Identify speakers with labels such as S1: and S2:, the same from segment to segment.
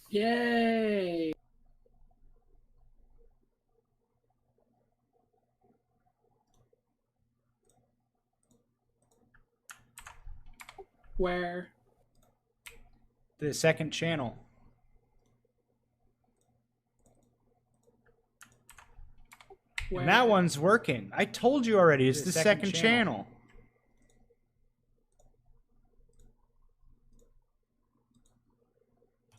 S1: Yay! Where?
S2: The second channel. And that one's working. I told you already, it's the second channel.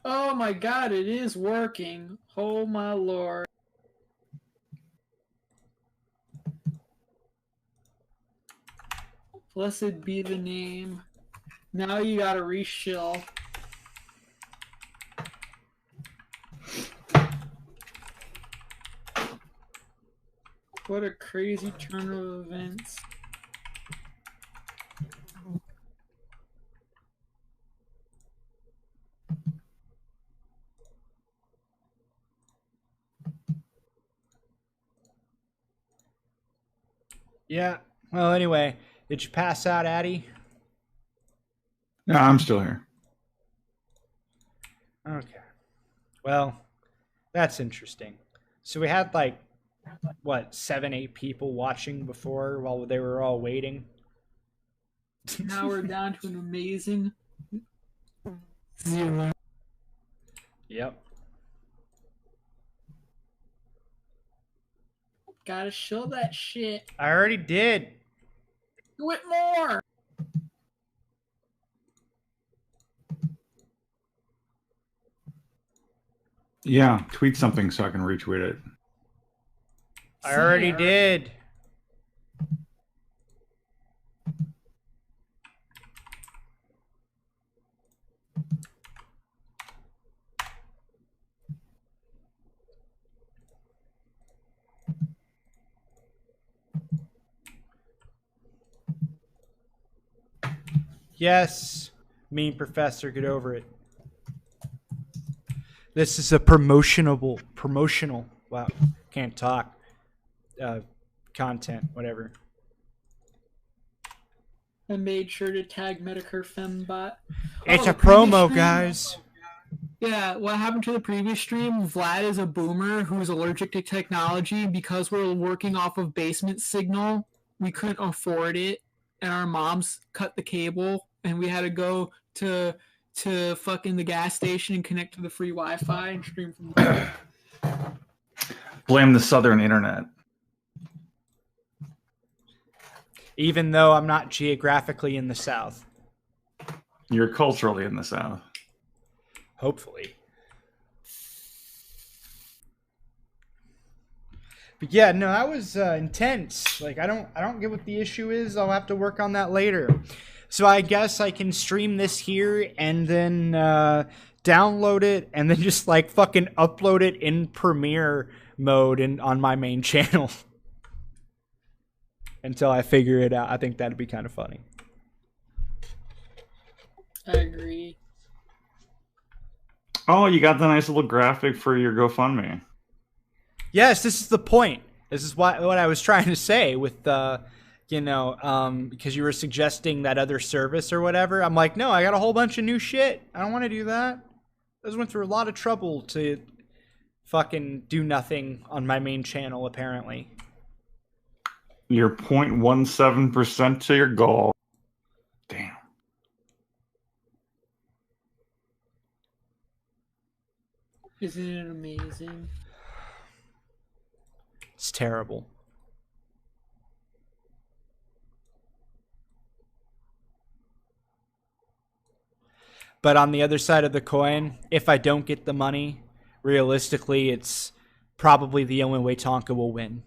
S1: Oh my god, it is working. Oh my lord. Blessed be the name. Now you gotta reshill. What a crazy turn of events.
S2: Yeah. Well, anyway, did you pass out, Addy?
S3: No, I'm still here.
S2: Okay. Well, that's interesting. So we had like, what, 7, 8 people watching before while they were all waiting?
S1: Now we're down to an amazing 0.
S2: Yep.
S1: Gotta show that shit.
S2: I already did.
S1: Do it more!
S3: Yeah, tweet something so I can retweet it.
S2: I already did. Yes, mean professor, get over it. This is a promotional, wow, can't talk, content, whatever.
S1: I made sure to tag Medicare Fembot.
S2: It's a promo, guys.
S1: Yeah, what happened to the previous stream? Vlad is a boomer who's allergic to technology. Because we're working off of basement signal, we couldn't afford it, and our moms cut the cable, and we had to go to fucking the gas station and connect to the free Wi-Fi and stream from there.
S3: Blame the Southern internet.
S2: Even though I'm not geographically in the South.
S3: You're culturally in the South.
S2: Hopefully. But yeah, no, that was intense. Like, I don't get what the issue is. I'll have to work on that later. So I guess I can stream this here and then download it and then just like fucking upload it in Premiere mode on my main channel. Until I figure it out. I think that'd be kind of funny.
S1: I agree.
S3: Oh, you got the nice little graphic for your GoFundMe.
S2: Yes, this is the point. This is what I was trying to say with because you were suggesting that other service or whatever. I'm like, no, I got a whole bunch of new shit. I don't want to do that. I just went through a lot of trouble to fucking do nothing on my main channel, apparently.
S3: You're 0.17% to your goal. Damn.
S1: Isn't it amazing?
S2: It's terrible. But on the other side of the coin, if I don't get the money, realistically, it's probably the only way Tonka will win.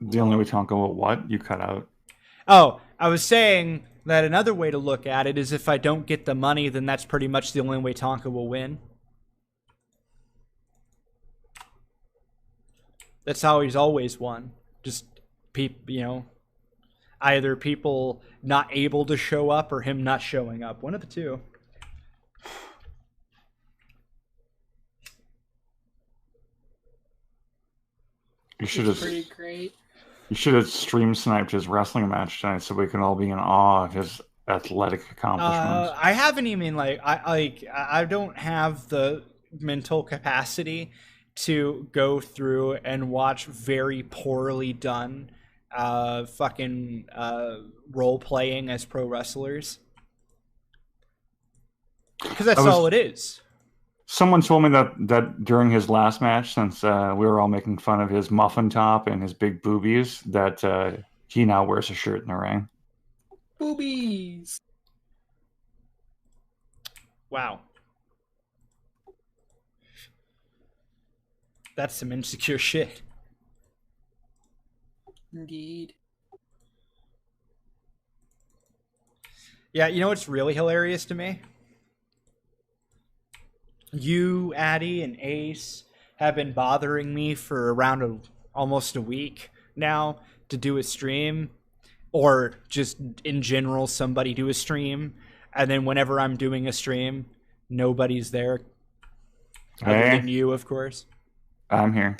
S3: The only way Tonka will what? You cut out.
S2: Oh, I was saying that another way to look at it is if I don't get the money, then that's pretty much the only way Tonka will win. That's how he's always won. Just either people not able to show up or him not showing up. One of the two.
S3: You should have
S1: pretty great.
S3: You should have stream sniped his wrestling match tonight so we can all be in awe of his athletic accomplishments?
S2: I haven't even I don't have the mental capacity to go through and watch very poorly done fucking role playing as pro wrestlers, because that's all it is.
S3: Someone told me that during his last match, since we were all making fun of his muffin top and his big boobies, that he now wears a shirt in the ring.
S1: Boobies.
S2: Wow. That's some insecure shit.
S1: Indeed.
S2: Yeah, you know what's really hilarious to me? You, Addy, and Ace have been bothering me for around almost a week now to do a stream, or just in general somebody do a stream, and then whenever I'm doing a stream, nobody's there. Other than you, of course.
S3: I'm here.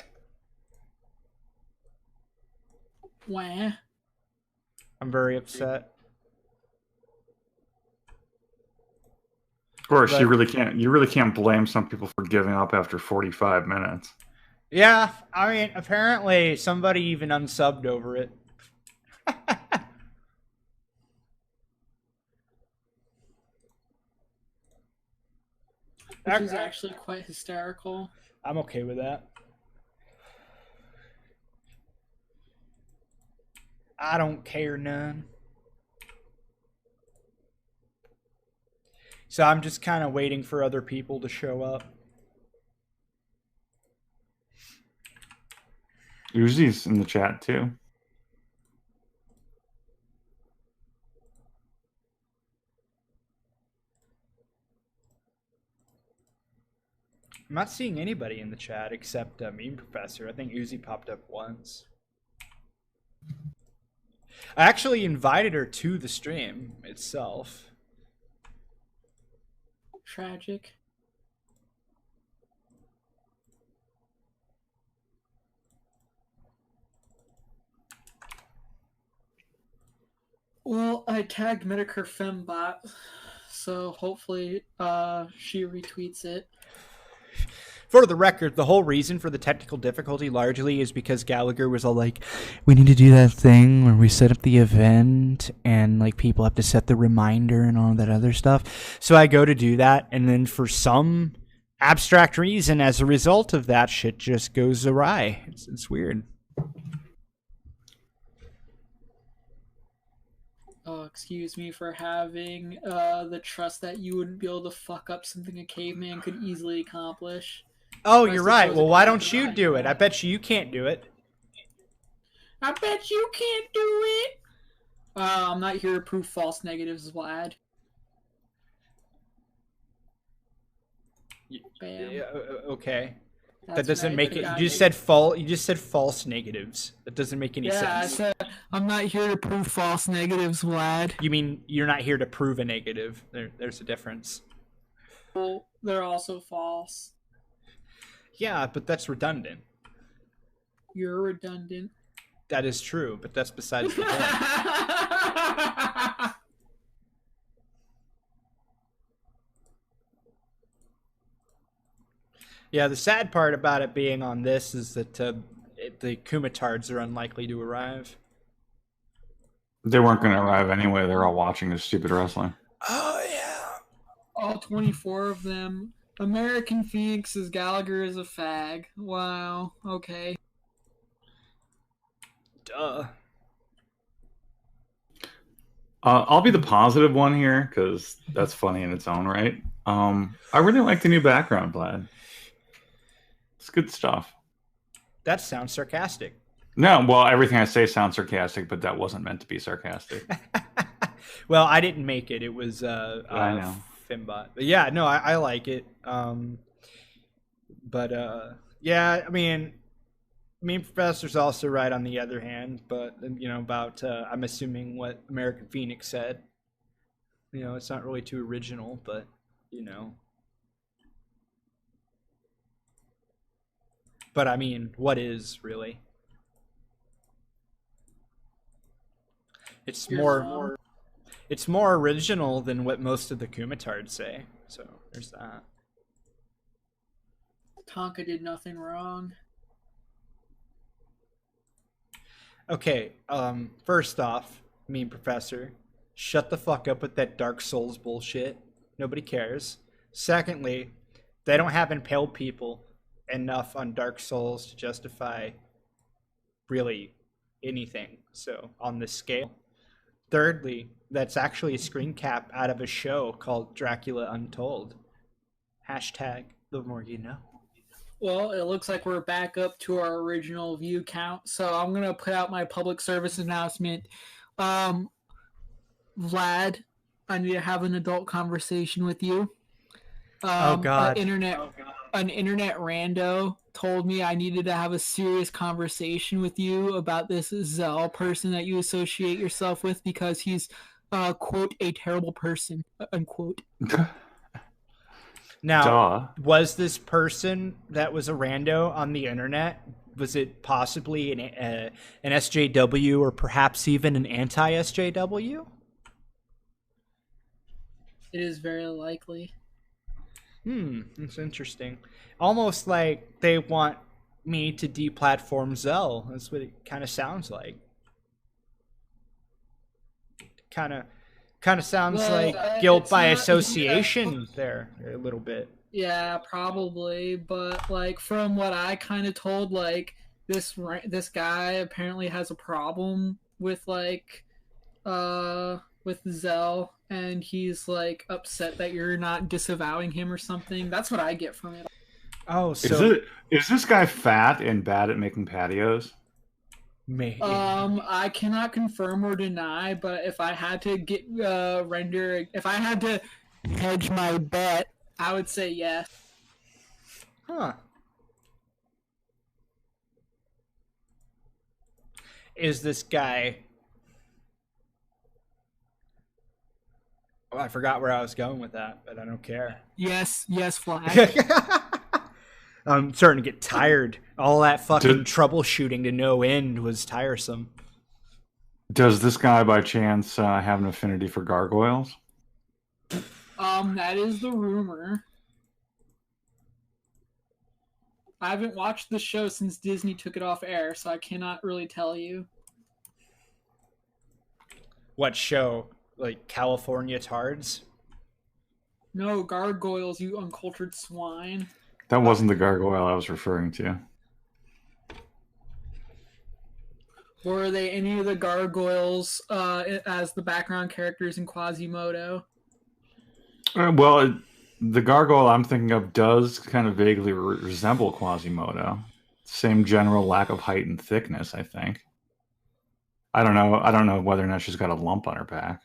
S1: Wah.
S2: I'm very upset.
S3: Of course, you really can't blame some people for giving up after 45 minutes.
S2: Yeah, I mean, apparently somebody even unsubbed over it.
S1: Which is actually quite hysterical.
S2: I'm okay with that. I don't care none. So I'm just kind of waiting for other people to show up.
S3: Uzi's in the chat too.
S2: I'm not seeing anybody in the chat except Meme Professor. I think Uzi popped up once. I actually invited her to the stream itself.
S1: Tragic. Well, I tagged Medicare Fembot, so hopefully she retweets it.
S2: For the record, the whole reason for the technical difficulty largely is because Gallagher was all like, we need to do that thing where we set up the event and like people have to set the reminder and all that other stuff. So I go to do that, and then for some abstract reason, as a result of that, shit just goes awry. It's weird.
S1: Oh, excuse me for having the trust that you wouldn't be able to fuck up something a caveman could easily accomplish.
S2: Oh, you're right. Well, why don't you do it? I bet you can't do it.
S1: I bet you can't do it. I'm not here to prove false negatives, Vlad. Bam.
S2: Yeah, okay.
S1: That's
S2: that doesn't
S1: right,
S2: make it.
S1: I
S2: You just said false negatives. That doesn't make any sense.
S1: I said I'm not here to prove false negatives, Vlad.
S2: You mean you're not here to prove a negative? There's a difference.
S1: Well, they're also false.
S2: Yeah, but that's redundant.
S1: You're redundant.
S2: That is true, but that's besides the point. Yeah, the sad part about it being on this is that the Kumatards are unlikely to arrive.
S3: They weren't going to arrive anyway. They're all watching this stupid wrestling.
S2: Oh, yeah.
S1: All 24 of them. American Phoenix says Gallagher is a fag. Wow. Okay.
S2: Duh.
S3: I'll be the positive one here because that's funny in its own right. I really like the new background, Vlad. It's good stuff.
S2: That sounds sarcastic.
S3: No, well, everything I say sounds sarcastic, but that wasn't meant to be sarcastic.
S2: Well, I didn't make it. It was
S3: I know.
S2: Fimbot. But yeah, no, I like it. Yeah, I mean, Professor's also right on the other hand, but about I'm assuming what American Phoenix said. It's not really too original, but But I mean, what is really? It's more It's more original than what most of the Kumatards say. So there's that.
S1: Tonka did nothing wrong.
S2: Okay, first off, mean professor, shut the fuck up with that Dark Souls bullshit. Nobody cares. Secondly, they don't have impaled people enough on Dark Souls to justify really anything. So on this scale. Thirdly, that's actually a screen cap out of a show called Dracula Untold. Hashtag the more you know.
S1: Well, it looks like we're back up to our original view count, so I'm going to put out my public service announcement. Vlad, I need to have an adult conversation with you.
S2: Oh, God.
S1: An internet rando told me I needed to have a serious conversation with you about this Zell person that you associate yourself with because he's, quote, a terrible person, unquote.
S2: Now, was this person that was a rando on the internet, was it possibly an SJW or perhaps even an anti-SJW?
S1: It is very likely.
S2: That's interesting. Almost like they want me to deplatform Zell. That's what it kind of sounds like. Kind of sounds like guilt by association there a little bit.
S1: Yeah, probably. But like from what I kind of told, like this guy apparently has a problem with with Zell, and he's like upset that you're not disavowing him or something. That's what I get from it.
S2: Oh, so
S3: is this guy fat and bad at making patios?
S2: Maybe.
S1: I cannot confirm or deny, but if I had to if I had to hedge my bet, I would say yes.
S2: Huh. Is this guy... Oh, I forgot where I was going with that, but I don't care.
S1: Yes, Vlad.
S2: I'm starting to get tired. All that fucking troubleshooting to no end was tiresome.
S3: Does this guy by chance have an affinity for gargoyles?
S1: That is the rumor. I haven't watched the show since Disney took it off air, so I cannot really tell you.
S2: What show? Like California Tards?
S1: No, gargoyles, you uncultured swine.
S3: That wasn't the gargoyle I was referring to.
S1: Were they any of the gargoyles as the background characters in Quasimodo?
S3: Well, the gargoyle I'm thinking of does kind of vaguely resemble Quasimodo. Same general lack of height and thickness, I think. I don't know whether or not she's got a lump on her back.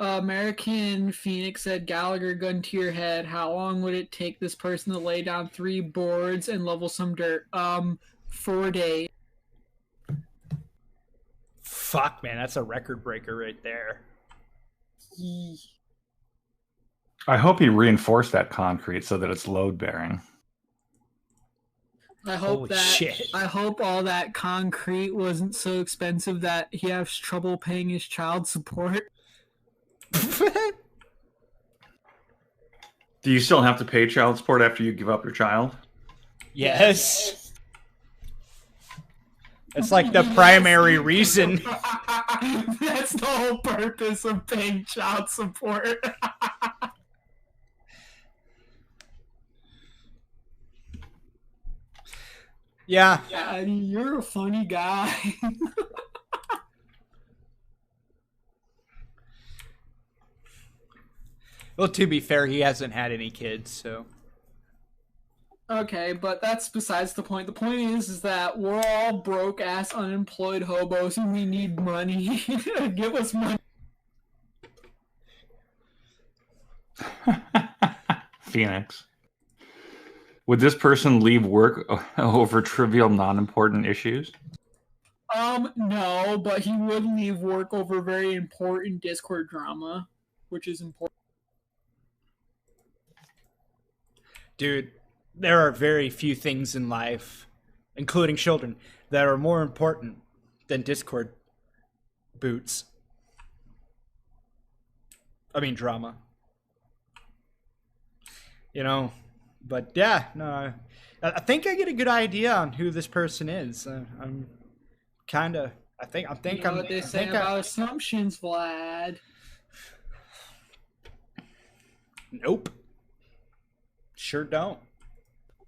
S1: American Phoenix said, Gallagher, gun to your head. How long would it take this person to lay down 3 boards and level some dirt? 4 days.
S2: Fuck, man, that's a record breaker right there.
S3: I hope he reinforced that concrete so that it's load bearing.
S1: I hope I hope all that concrete wasn't so expensive that he has trouble paying his child support.
S3: Do you still have to pay child support after you give up your child?
S2: Yes. It's like the primary reason.
S1: That's the whole purpose of paying child support.
S2: Yeah.
S1: You're a funny guy.
S2: Well, to be fair, he hasn't had any kids, so...
S1: Okay, but that's besides the point. The point is that we're all broke-ass, unemployed hobos and we need money. Give us money.
S3: Phoenix. Would this person leave work over trivial, non-important issues?
S1: No, but he would leave work over very important Discord drama, which is important.
S2: Dude, there are very few things in life, including children, that are more important than Discord boots. I mean, drama. You know, but yeah, no, I think I get a good idea on who this person is. I'm kind of.
S1: You know what they say about assumptions, Vlad.
S2: Nope. Sure don't.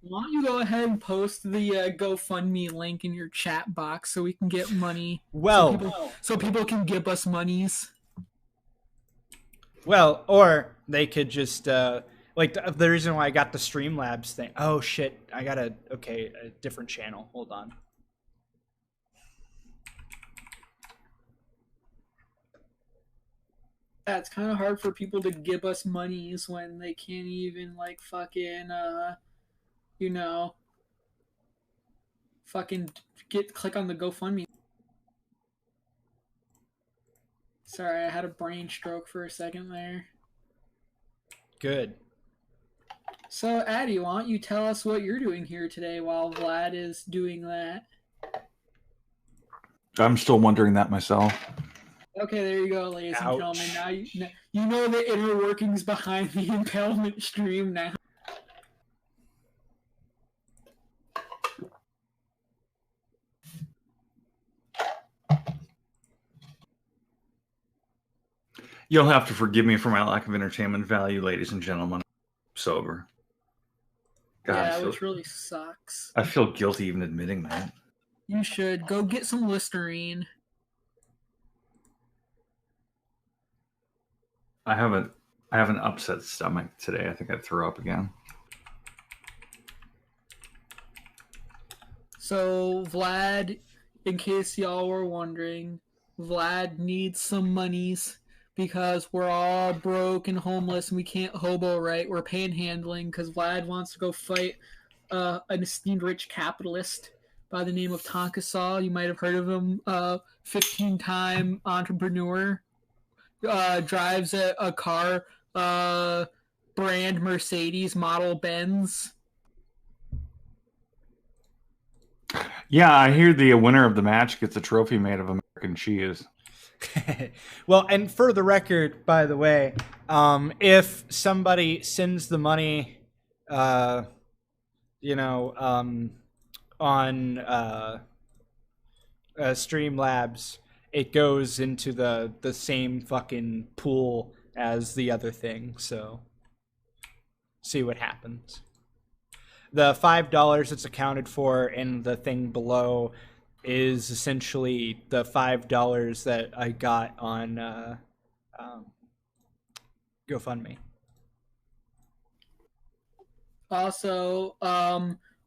S1: Why don't you go ahead and post the GoFundMe link in your chat box so we can get money?
S2: Well,
S1: so people can give us monies.
S2: Well, or they could just like the reason why I got the Streamlabs thing. Oh shit! I got a different channel. Hold on.
S1: Yeah, it's kind of hard for people to give us monies when they can't even like fucking you know, fucking click on the GoFundMe. Sorry, I had a brain stroke for a second there.
S2: Good.
S1: So, Addy, why don't you tell us what you're doing here today while Vlad is doing that?
S3: I'm still wondering that myself.
S1: Okay, there you go, ladies and gentlemen. Now you know the inner workings behind the impalement stream now.
S3: You'll have to forgive me for my lack of entertainment value, ladies and gentlemen. I'm sober.
S1: God, yeah, which really sucks.
S3: I feel guilty even admitting that.
S1: You should go get some Listerine.
S3: I have an upset stomach today. I think I'd throw up again.
S1: So Vlad, in case y'all were wondering, Vlad needs some monies because we're all broke and homeless and we can't hobo right. We're panhandling because Vlad wants to go fight an esteemed rich capitalist by the name of Tonkasaw. You might have heard of him. 15-time entrepreneur. Drives a car, brand Mercedes model Benz.
S3: Yeah, I hear the winner of the match gets a trophy made of American cheese.
S2: Well, and for the record, by the way, if somebody sends the money, on Streamlabs, it goes into the same fucking pool as the other thing. So, see what happens. The $5 that's accounted for in the thing below is essentially the $5 that I got on GoFundMe.
S1: Also,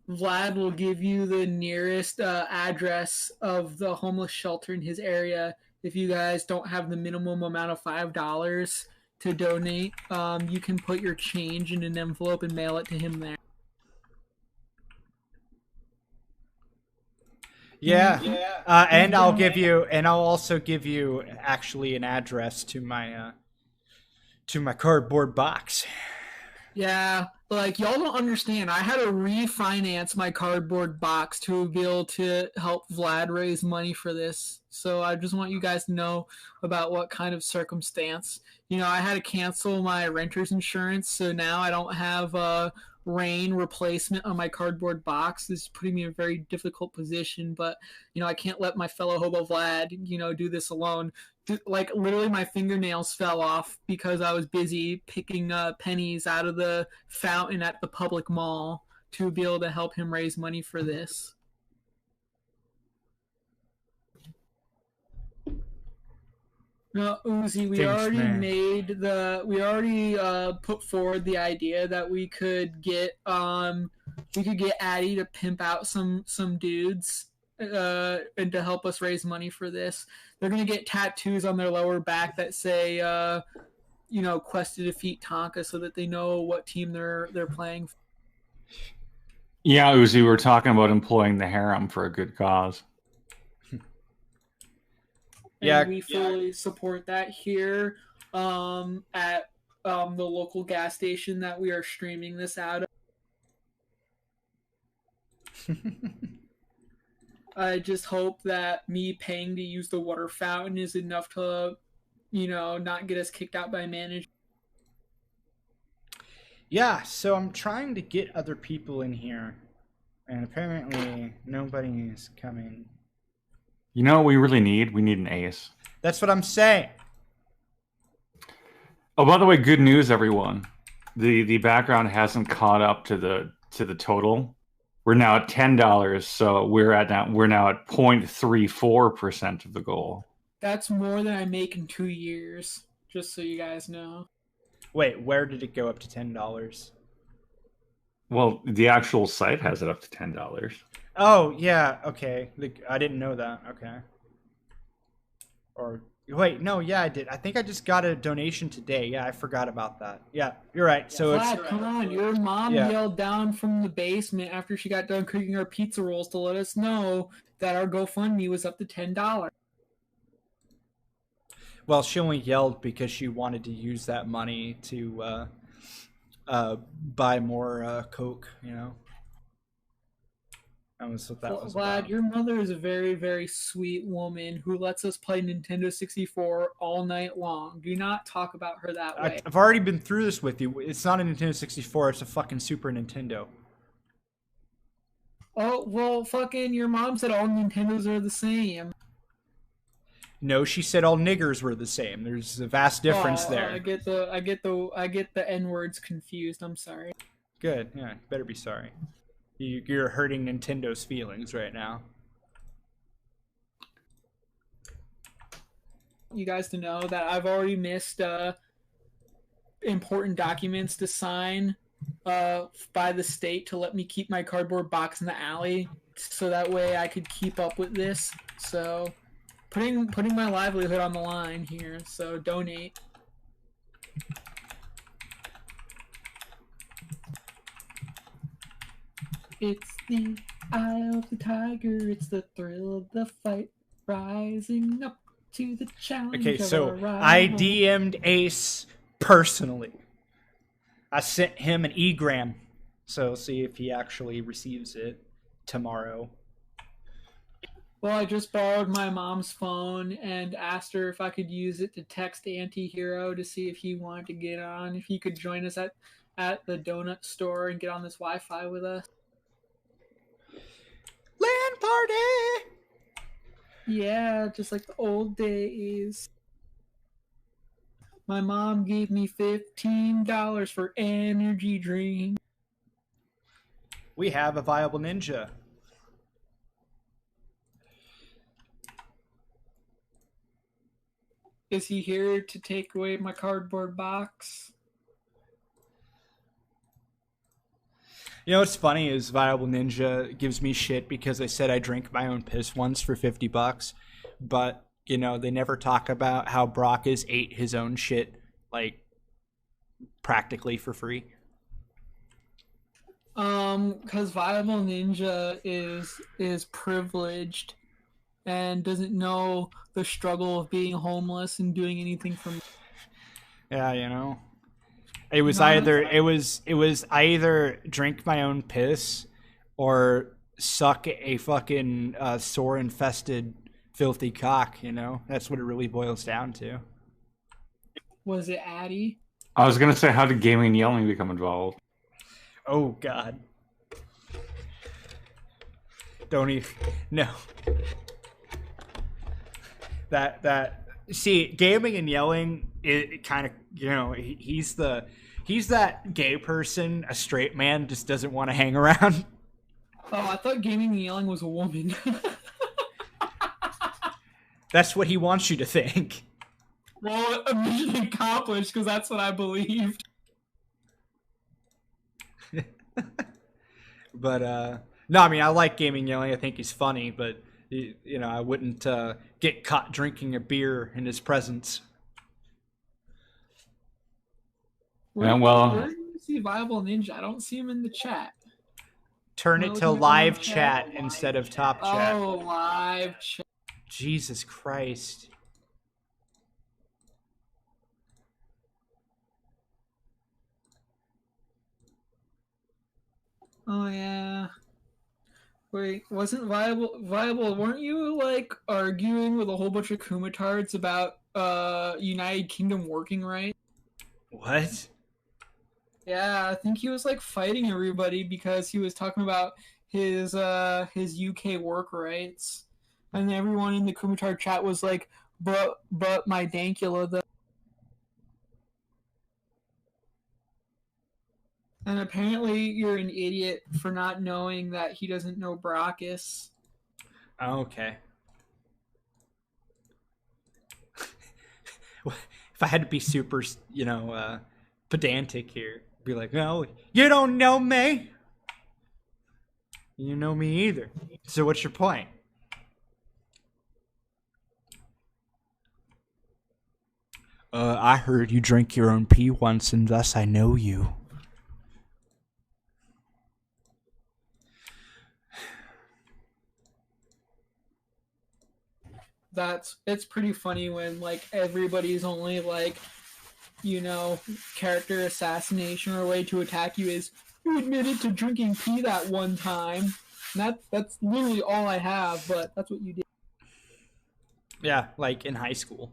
S1: Vlad will give you the nearest address of the homeless shelter in his area. If you guys don't have the minimum amount of $5 to donate, you can put your change in an envelope and mail it to him there.
S2: Yeah. And I'll also give you actually an address to my cardboard box.
S1: Yeah, like y'all don't understand. I had to refinance my cardboard box to be able to help Vlad raise money for this. So I just want you guys to know about what kind of circumstance. You know, I had to cancel my renter's insurance, so now I don't have a rain replacement on my cardboard box. This is putting me in a very difficult position, but you know, I can't let my fellow hobo Vlad, do this alone. Like literally my fingernails fell off because I was busy picking pennies out of the fountain at the public mall to be able to help him raise money for this. No, Uzi, we already put forward the idea that we could get Addy to pimp out some dudes and to help us raise money for this. They're gonna get tattoos on their lower back that say quest to defeat Tonka, so that they know what team they're playing for.
S3: Yeah, Uzi, we're talking about employing the harem for a good cause.
S1: And we fully support that here at the local gas station that we are streaming this out of. I just hope that me paying to use the water fountain is enough to, not get us kicked out by management.
S2: Yeah, so I'm trying to get other people in here, and apparently nobody is coming.
S3: You know what we really need? We need an ace.
S2: That's what I'm saying.
S3: Oh, by the way, good news, everyone. The background hasn't caught up to the total. We're now at $10, so we're now at 0.34% of the goal.
S1: That's more than I make in 2 years, just so you guys know.
S2: Wait, where did it go up to $10?
S3: Well, the actual site has it up to $10.
S2: Oh, yeah, okay. I didn't know that. Okay. Or wait, no, yeah, I did. I think I just got a donation today. Yeah, I forgot about that. Yeah, you're right. So
S1: Vlad,
S2: it's
S1: come on. Your mom yelled down from the basement after she got done cooking our pizza rolls to let us know that our GoFundMe was up to $10.
S2: Well, she only yelled because she wanted to use that money to buy more Coke, That was what that was
S1: Vlad,
S2: about.
S1: your mother is a very, very sweet woman who lets us play Nintendo 64 all night long. Do not talk about her that way.
S2: I've already been through this with you. It's not a Nintendo 64. It's a fucking Super Nintendo.
S1: Oh, well, fucking your mom said all Nintendos are the same.
S2: No, she said all niggers were the same. There's a vast difference there.
S1: I get the N words confused. I'm sorry.
S2: Good. Yeah, better be sorry. You're hurting Nintendo's feelings right now.
S1: You guys to know that I've already missed important documents to sign by the state to let me keep my cardboard box in the alley, so that way I could keep up with this. So putting my livelihood on the line here. So donate. It's the eye of the tiger. It's the thrill of the fight, rising up to the challenge.
S2: Okay, so I DM'd Ace personally. I sent him an egram, so see if he actually receives it tomorrow.
S1: Well, I just borrowed my mom's phone and asked her if I could use it to text Anti-Hero to see if he wanted to get on, if he could join us at the donut store and get on this Wi-Fi with us.
S2: LAN party!
S1: Yeah, just like the old days. My mom gave me $15 for energy drink.
S2: We have a viable ninja.
S1: Is he here to take away my cardboard box?
S2: You know what's funny is Viable Ninja gives me shit because I said I drank my own piss once for $50, but they never talk about how Brock ate his own shit like practically for free.
S1: Because Viable Ninja is privileged and doesn't know the struggle of being homeless and doing anything from.
S2: Yeah, It was either drink my own piss or suck a fucking sore infested filthy cock, That's what it really boils down to.
S1: Was it Addy?
S3: I was gonna say, how did gaming and yelling become involved?
S2: Oh god. Don't even no. That see, gaming and yelling, it kind of, he's that gay person a straight man just doesn't want to hang around.
S1: Oh, I thought gaming and yelling was a woman.
S2: That's what he wants you to think.
S1: Well, mission accomplished, because that's what I believed.
S2: But no, I mean, I like gaming and yelling. I think he's funny, but I wouldn't get caught drinking a beer in his presence.
S1: Where do you see Viable Ninja? I don't see him in the chat.
S2: Turn it to live chat instead of top chat.
S1: Oh, live chat.
S2: Jesus Christ.
S1: Oh, yeah. Wait, wasn't Viable, weren't you, like, arguing with a whole bunch of Kumatards about United Kingdom working rights.
S2: What?
S1: Yeah, I think he was like fighting everybody because he was talking about his UK work rights, and everyone in the Kumatar chat was like, but my dankula though. And apparently you're an idiot for not knowing that he doesn't know Brachus.
S2: Oh, okay. If I had to be super, pedantic here, be like, no, you don't know me. You know me either. So what's your point? I heard you drink your own pee once, and thus I know you.
S1: It's pretty funny when like everybody's only like, character assassination or way to attack you is you admitted to drinking pee that one time. And that's literally all I have, but that's what you did.
S2: Yeah, like in high school.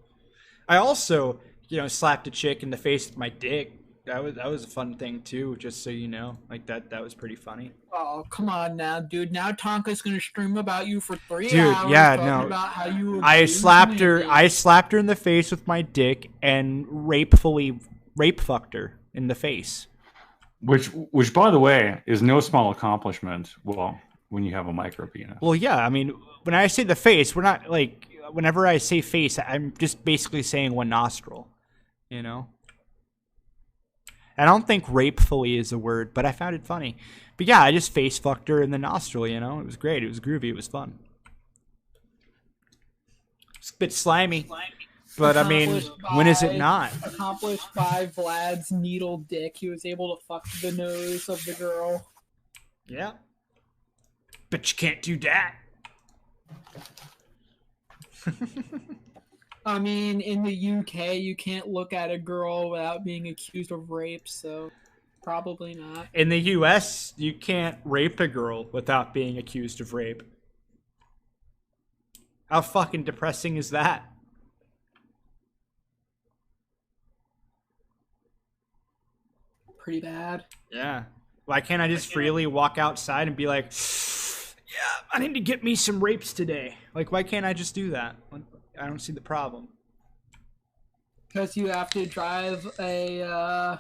S2: I also, slapped a chick in the face with my dick. That was a fun thing too, just so you know. Like that was pretty funny.
S1: Oh, come on now, dude. Now Tonka's gonna stream about you for 3 hours.
S2: Yeah,
S1: talking
S2: no.
S1: about how you
S2: I slapped her in the face with my dick and rape fucked her in the face.
S3: Which by the way is no small accomplishment. Well, when you have a micro penis.
S2: Well, yeah, I mean, when I say the face, we're not like, whenever I say face, I'm just basically saying one nostril, I don't think rapefully is a word, but I found it funny. But yeah, I just face fucked her in the nostril, It was great. It was groovy. It was fun. It's a bit slimy. But I mean, when is it not?
S1: Accomplished by Vlad's needle dick. He was able to fuck the nose of the girl.
S2: Yeah. But you can't do that.
S1: I mean, in the UK, you can't look at a girl without being accused of rape, so probably not.
S2: In the US, you can't rape a girl without being accused of rape. How fucking depressing is that?
S1: Pretty bad.
S2: Yeah. Why can't I just freely walk outside and be like, yeah, I need to get me some rapes today? Like, why can't I just do that? I don't see the problem.
S1: Because you have to drive a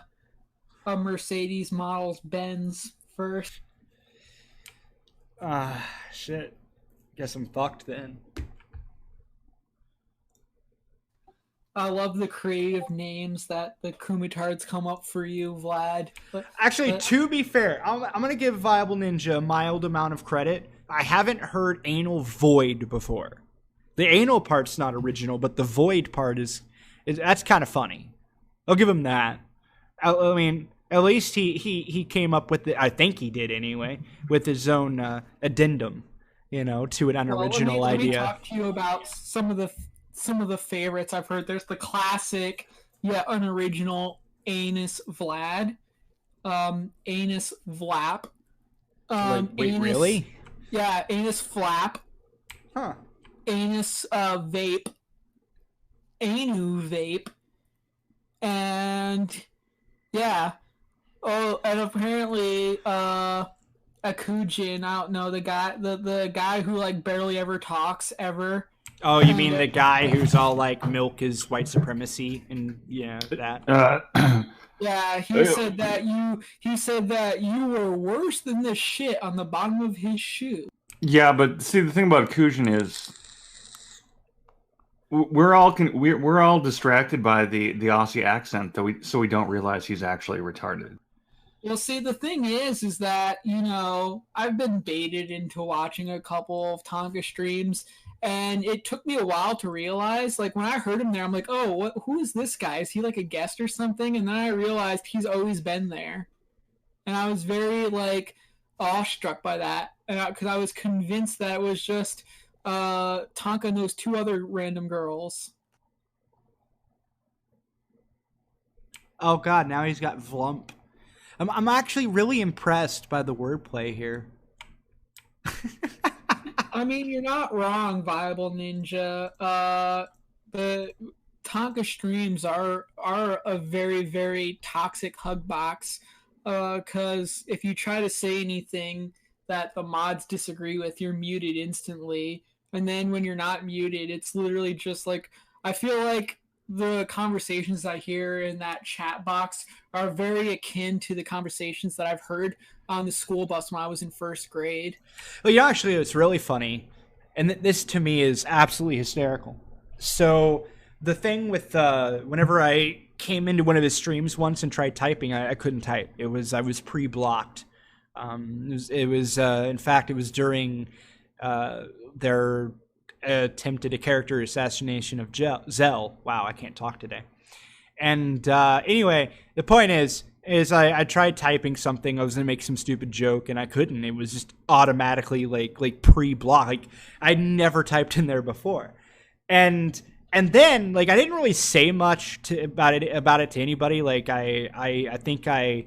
S1: Mercedes Model Benz first.
S2: Shit. Guess I'm fucked then.
S1: I love the creative names that the Kumitards come up for you, Vlad.
S2: Actually, to be fair, I'm going to give Viable Ninja a mild amount of credit. I haven't heard anal void before. The anal part's not original, but the void part is that's kind of funny. I'll give him that. I mean, at least he came up with it. I think he did anyway, with his own addendum, to an unoriginal idea.
S1: Let me talk to you about some of the favorites I've heard. There's the classic, yet unoriginal Anus Vlad, Anus Vlap.
S2: Wait, really?
S1: Yeah, Anus Flap.
S2: Huh.
S1: Anus Vape. Anu Vape. And yeah. Oh, and apparently Akujin, I don't know, the guy who like barely ever talks ever.
S2: Oh, you mean the guy who's all like milk is white supremacy and that?
S1: Yeah, he said that you were worse than the shit on the bottom of his shoe.
S3: Yeah, but see, the thing about Kujin is we're all distracted by the Aussie accent so we don't realize he's actually retarded.
S1: Well, see, the thing is that, I've been baited into watching a couple of Tonka streams, and it took me a while to realize, like, when I heard him there, I'm like, oh, who is this guy? Is he, like, a guest or something? And then I realized he's always been there. And I was very, like, awestruck by that, because I was convinced that it was just Tonka and those two other random girls.
S2: Oh, God, now he's got Vlump. I'm actually really impressed by the wordplay here. I
S1: mean, you're not wrong, Viable Ninja. The Tonka streams are a very, very toxic hug box. Because if you try to say anything that the mods disagree with, you're muted instantly. And then when you're not muted, it's literally just like, I feel like the conversations I hear in that chat box are very akin to the conversations that I've heard on the school bus when I was in first grade.
S2: Well, actually, it's really funny. And this to me is absolutely hysterical. So the thing with whenever I came into one of his streams once and tried typing, I couldn't type. I was pre-blocked. In fact, it was during their attempted a character assassination of Zell. Wow, I can't talk today. And anyway, the point is I tried typing something. I was gonna make some stupid joke and I couldn't. It was just automatically like pre-blocked. Like I'd never typed in there before, and then like I didn't really say much about it to anybody. Like I think I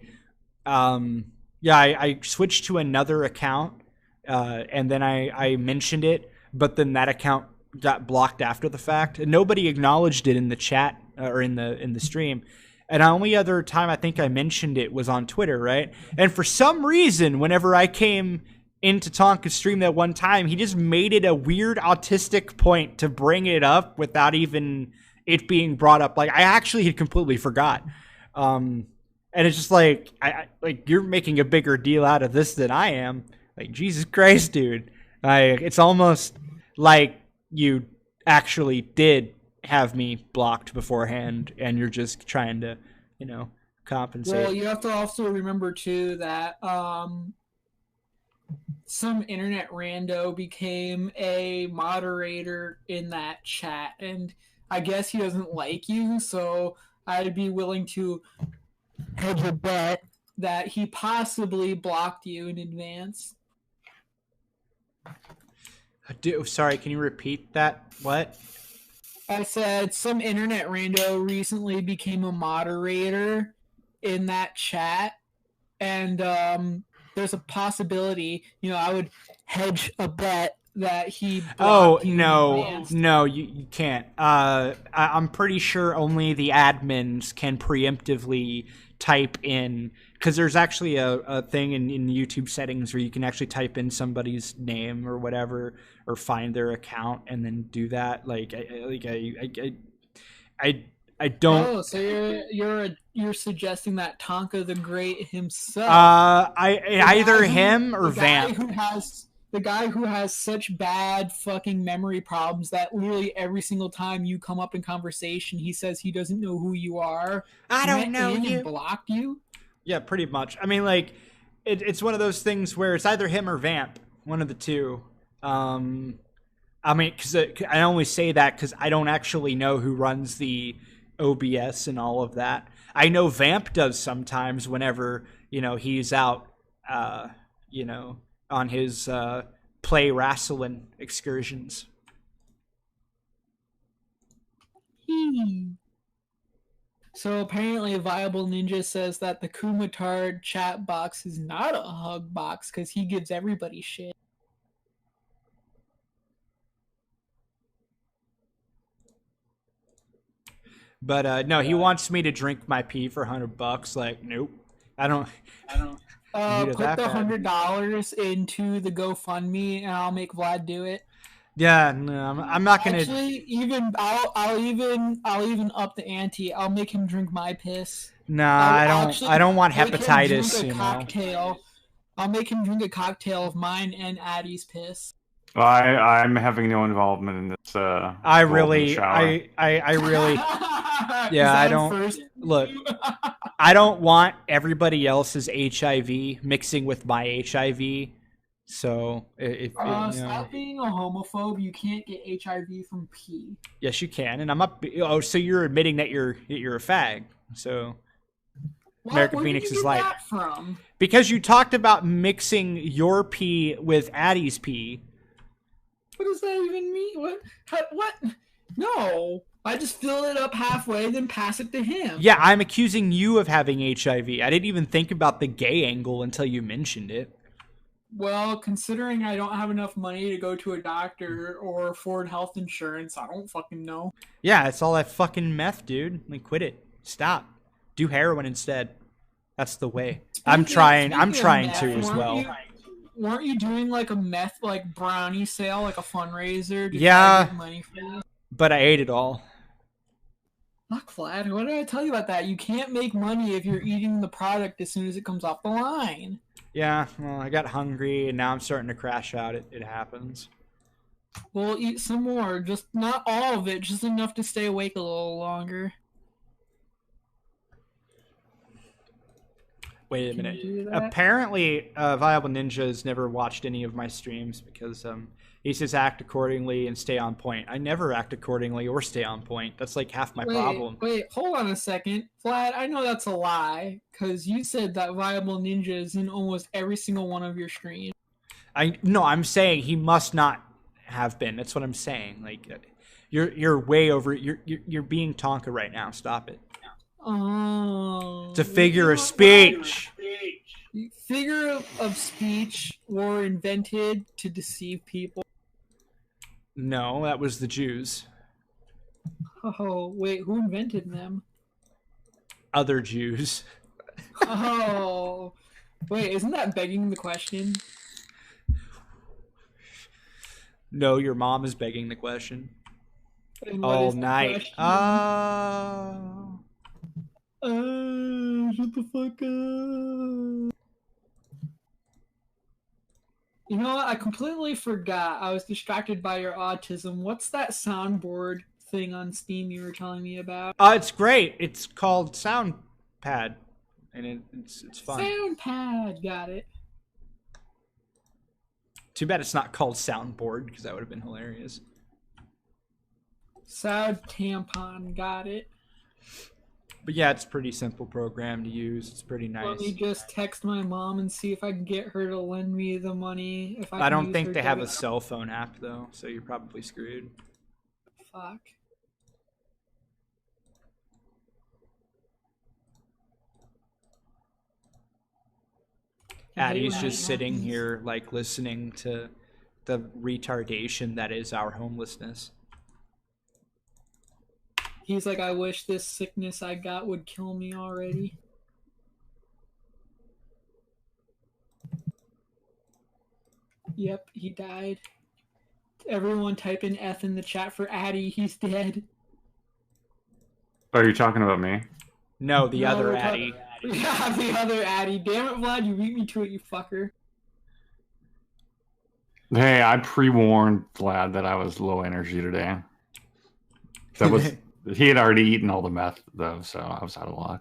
S2: switched to another account and then I mentioned it, but then that account got blocked after the fact, and nobody acknowledged it in the chat or in the stream. And the only other time I think I mentioned it was on Twitter, right? And for some reason, whenever I came into Tonka's stream that one time, he just made it a weird autistic point to bring it up without even it being brought up. Like I actually had completely forgot. And it's just like, like you're making a bigger deal out of this than I am. Like Jesus Christ, dude! It's almost like you actually did have me blocked beforehand, and you're just trying to, compensate.
S1: Well, you have to also remember too that some internet rando became a moderator in that chat, and I guess he doesn't like you, so I'd be willing to hedge a bet that he possibly blocked you in advance.
S2: Sorry, can you repeat that? What?
S1: I said some internet rando recently became a moderator in that chat, and there's a possibility, I would hedge a bet that he blocked you in advance.
S2: No, you can't. I'm pretty sure only the admins can preemptively type in, because there's actually a thing in YouTube settings where you can actually type in somebody's name or whatever, or find their account and then do that. I don't.
S1: Oh, so you're suggesting that Tonka the Great himself?
S2: Either him or Vamp.
S1: The guy who has such bad fucking memory problems that literally every single time you come up in conversation, he says he doesn't know who you are.
S2: I don't know you.
S1: And blocked you.
S2: Yeah, pretty much. I mean, like, it's one of those things where it's either him or Vamp, one of the two. I mean, because I only say that because I don't actually know who runs the OBS and all of that. I know Vamp does sometimes whenever, he's out, on his play wrestling excursions.
S1: So apparently Viable Ninja says that the Kumatard chat box is not a hug box because he gives everybody shit.
S2: But no, he wants me to drink my pee for $100. Like, nope. I don't
S1: put the $100 into the GoFundMe and I'll make Vlad do it.
S2: Yeah, no, I'm not gonna.
S1: Actually, I'll even up the ante. I'll make him drink my piss.
S2: No, I don't want hepatitis.
S1: Cocktail. I'll make him drink a cocktail of mine and Addie's piss.
S3: I'm having no involvement in this.
S2: I really. Yeah, I don't. Look, I don't want everybody else's HIV mixing with my HIV. So
S1: stop being a homophobe. You can't get HIV from pee.
S2: Yes, you can, and I'm up. Oh, so you're admitting that you're a fag. So American Phoenix is like
S1: that from?
S2: Because you talked about mixing your pee with Addie's pee.
S1: What does that even mean? What? No, I just fill it up halfway, then pass it to him.
S2: Yeah, I'm accusing you of having HIV. I didn't even think about the gay angle until you mentioned it.
S1: Well, considering I don't have enough money to go to a doctor or afford health insurance, I don't fucking know.
S2: Yeah, it's all that fucking meth, dude. Like, quit it. Stop. Do heroin instead. That's the way. I'm trying
S1: Speaking of
S2: to
S1: meth,
S2: as well.
S1: Weren't you doing like a meth like brownie sale, like a fundraiser to try to
S2: Yeah,
S1: get money for this?
S2: but I ate it all.
S1: Look, Vlad, what did I tell you about that? You can't make money if you're eating the product as soon as it comes off the line.
S2: Yeah, well, I got hungry and now I'm starting to crash out. It happens.
S1: We'll eat some more, just not all of it, just enough to stay awake a little longer.
S2: Wait a minute. Apparently, Viable Ninja has never watched any of my streams because he says act accordingly and stay on point. I never act accordingly or stay on point. That's like half my problem.
S1: Wait, hold on a second. Vlad, I know that's a lie, because you said that Viable Ninja is in almost every single one of your streams.
S2: I'm saying he must not have been. That's what I'm saying. Like, you're way over. You're being Tonka right now. Stop it.
S1: Oh.
S2: It's a figure of speech.
S1: Figure of speech were invented to deceive people.
S2: No, that was the Jews.
S1: Oh, wait, who invented them?
S2: Other Jews.
S1: Oh. Wait, isn't that begging the question?
S2: No, your mom is begging the question.
S1: All
S2: night. Oh.
S1: Shut the fuck up. You know what? I completely forgot. I was distracted by your autism. What's that soundboard thing on Steam you were telling me about?
S2: It's great. It's called Soundpad, and it's fun.
S1: Soundpad, got it.
S2: Too bad it's not called Soundboard because that would have been hilarious.
S1: Sound tampon, got it.
S2: But yeah, it's a pretty simple program to use. It's pretty nice.
S1: Let me just text my mom and see if I can get her to lend me the money. If
S2: I don't think they have a cell phone app though, so you're probably screwed.
S1: Fuck.
S2: Addie's just sitting here, like, listening to the retardation that is our homelessness.
S1: He's like, I wish this sickness I got would kill me already. Yep, he died. Everyone type in F in the chat for Addie. He's dead.
S3: Are you talking about me?
S2: No, the other Addie.
S1: Yeah, the other Addie. Damn it, Vlad, you beat me to it, you fucker.
S3: Hey, I pre-warned Vlad that I was low energy today. That was he had already eaten all the meth though, so I was out of luck.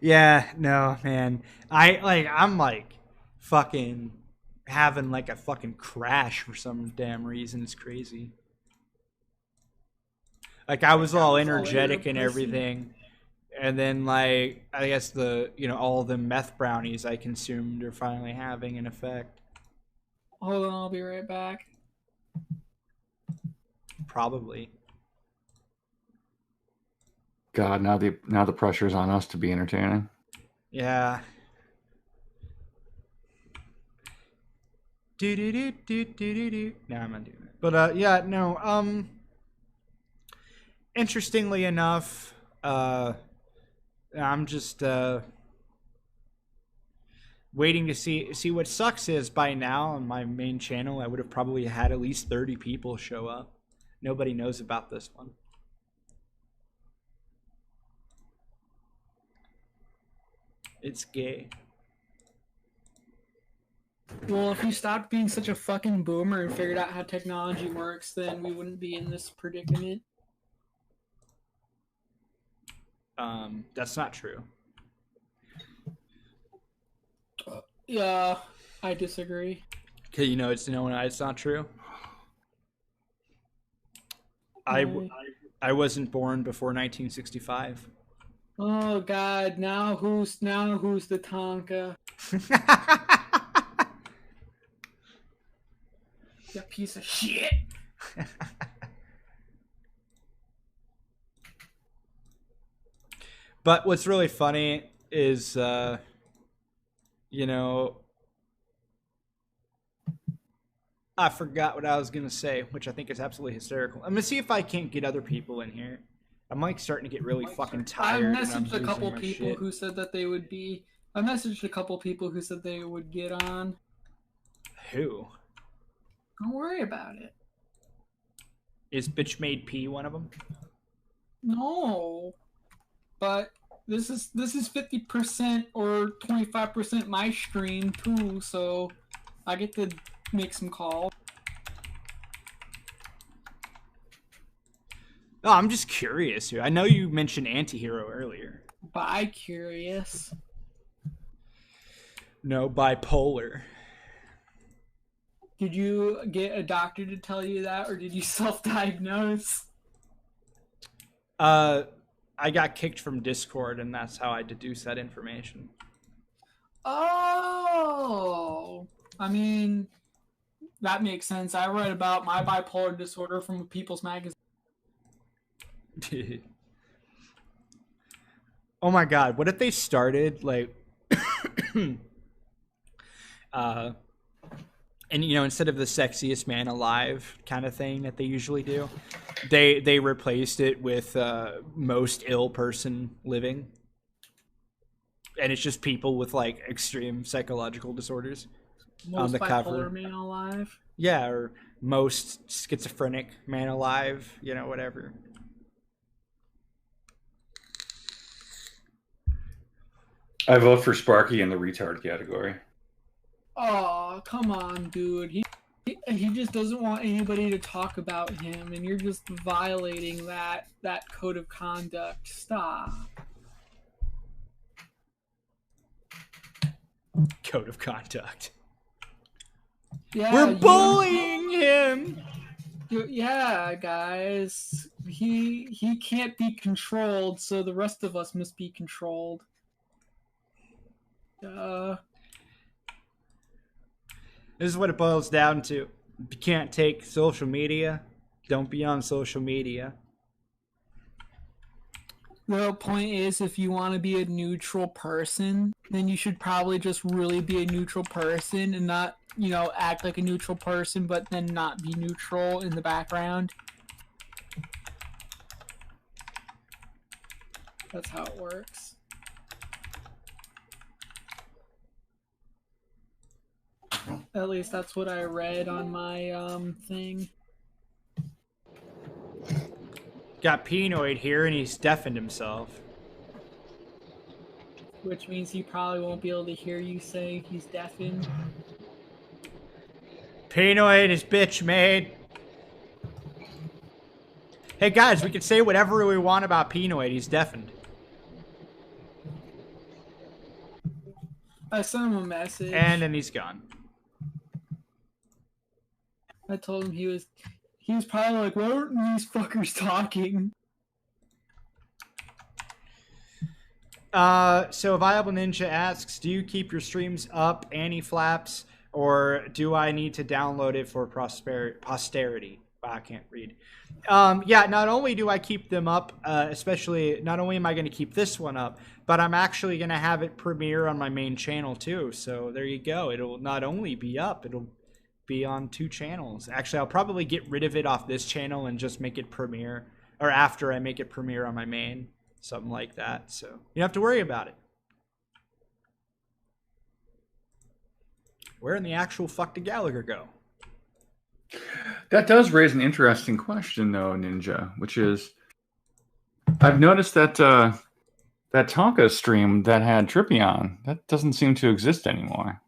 S2: Yeah, no, man. I'm fucking having like a fucking crash for some damn reason. It's crazy. Like I was all energetic and everything. And then, like, I guess all the meth brownies I consumed are finally having an effect.
S1: Hold on, I'll be right back.
S2: Probably.
S3: God, now the pressure's on us to be entertaining.
S2: Yeah. Do. No, I'm not doing it. But yeah, no. Interestingly enough, I'm just waiting to see what sucks is by now on my main channel I would have probably had at least 30 people show up. Nobody knows about this one. It's gay.
S1: Well, if you stopped being such a fucking boomer and figured out how technology works, then we wouldn't be in this predicament.
S2: That's not true.
S1: Yeah, I disagree.
S2: Okay, it's not true. I wasn't born before 1965.
S1: Oh God! Now who's the Tonka? You piece of shit.
S2: But what's really funny is, I forgot what I was gonna say, which I think is absolutely hysterical. I'm gonna see if I can't get other people in here. I'm like starting to get really fucking tired.
S1: I messaged a couple people
S2: shit.
S1: who said that they would be. I messaged a couple people who said they would get on.
S2: Who?
S1: Don't worry about it.
S2: Is Bitch Made P one of them?
S1: No, but this is 50% or 25% my stream too, so I get to make some calls.
S2: Oh, I'm just curious here. I know you mentioned Antihero earlier.
S1: Bi-curious.
S2: No, bipolar.
S1: Did you get a doctor to tell you that, or did you self-diagnose?
S2: I got kicked from Discord, and that's how I deduce that information.
S1: Oh, I mean, that makes sense. I read about my bipolar disorder from People's Magazine.
S2: Oh my god, what if they started like and you know, instead of the sexiest man alive kind of thing that they usually do, they replaced it with most ill person living, and it's just people with like extreme psychological disorders
S1: Most
S2: on the
S1: bipolar
S2: cover.
S1: man alive.
S2: Yeah, or most schizophrenic man alive, you know, whatever.
S3: I vote for Sparky in the retard category.
S1: Oh, come on, dude. He just doesn't want anybody to talk about him, and you're just violating that code of conduct. Stop.
S2: Code of conduct.
S1: Yeah,
S2: We're bullying him.
S1: Yeah, guys. He can't be controlled, so the rest of us must be controlled.
S2: This is what it boils down to. If you can't take social media, don't be on social media.
S1: The point is, if you want to be a neutral person, then you should probably just really be a neutral person and not, you know, act like a neutral person, but then not be neutral in the background. That's how it works. At least that's what I read on my thing.
S2: Got Pinoid here and he's deafened himself.
S1: Which means he probably won't be able to hear you say he's deafened.
S2: Pinoid is bitch made. Hey guys, we can say whatever we want about Pinoid. He's deafened.
S1: I sent him a message.
S2: And then he's gone.
S1: I told him he was probably like, why aren't these fuckers talking?
S2: So Viable Ninja asks, do you keep your streams up, anti-flaps, or do I need to download it for posterity? Wow, I can't read. Yeah, not only do I keep them up, especially, not only am I going to keep this one up, but I'm actually going to have it premiere on my main channel too. So there you go. It'll not only be up, it'll be on 2 channels. Actually, I'll probably get rid of it off this channel and just make it premiere, or after I make it premiere on my main, something like that. So you don't have to worry about it. Where in the actual fuck did Gallagher go?
S3: That does raise an interesting question, though, Ninja, which is, I've noticed that that Tonka stream that had Trippy on, that doesn't seem to exist anymore.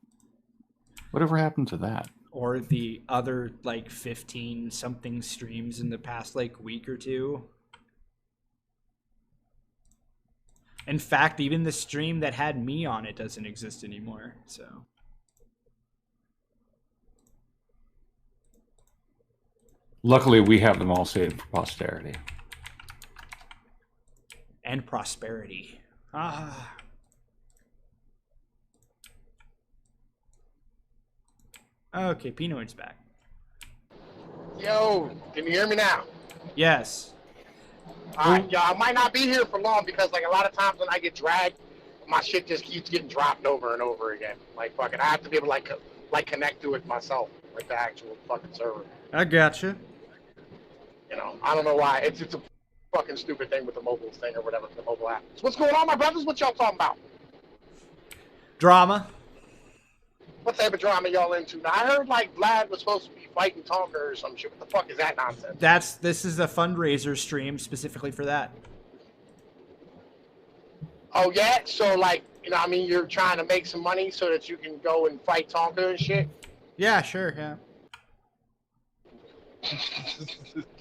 S3: Whatever happened to that?
S2: Or the other, like, 15-something streams in the past, like, week or two. In fact, even the stream that had me on it doesn't exist anymore, so...
S3: Luckily, we have them all saved for posterity.
S2: And prosperity. Ah. Okay, Pinoid's back.
S4: Yo, can you hear me now?
S2: Yes.
S4: Alright, yo, I might not be here for long because, like, a lot of times when I get dragged, my shit just keeps getting dropped over and over again. Like, fucking, I have to be able to, like connect to it myself. like the actual fucking server.
S2: I gotcha.
S4: You know, I don't know why. It's a fucking stupid thing with the mobile thing or whatever, the mobile app. So what's going on, my brothers? What y'all talking about?
S2: Drama.
S4: What type of drama y'all into? Now, I heard like Vlad was supposed to be fighting Tonka or some shit. What the fuck is that nonsense?
S2: This is a fundraiser stream specifically for that.
S4: Oh yeah? So like, you know what I mean, you're trying to make some money so that you can go and fight Tonka and shit?
S2: Yeah, sure, yeah.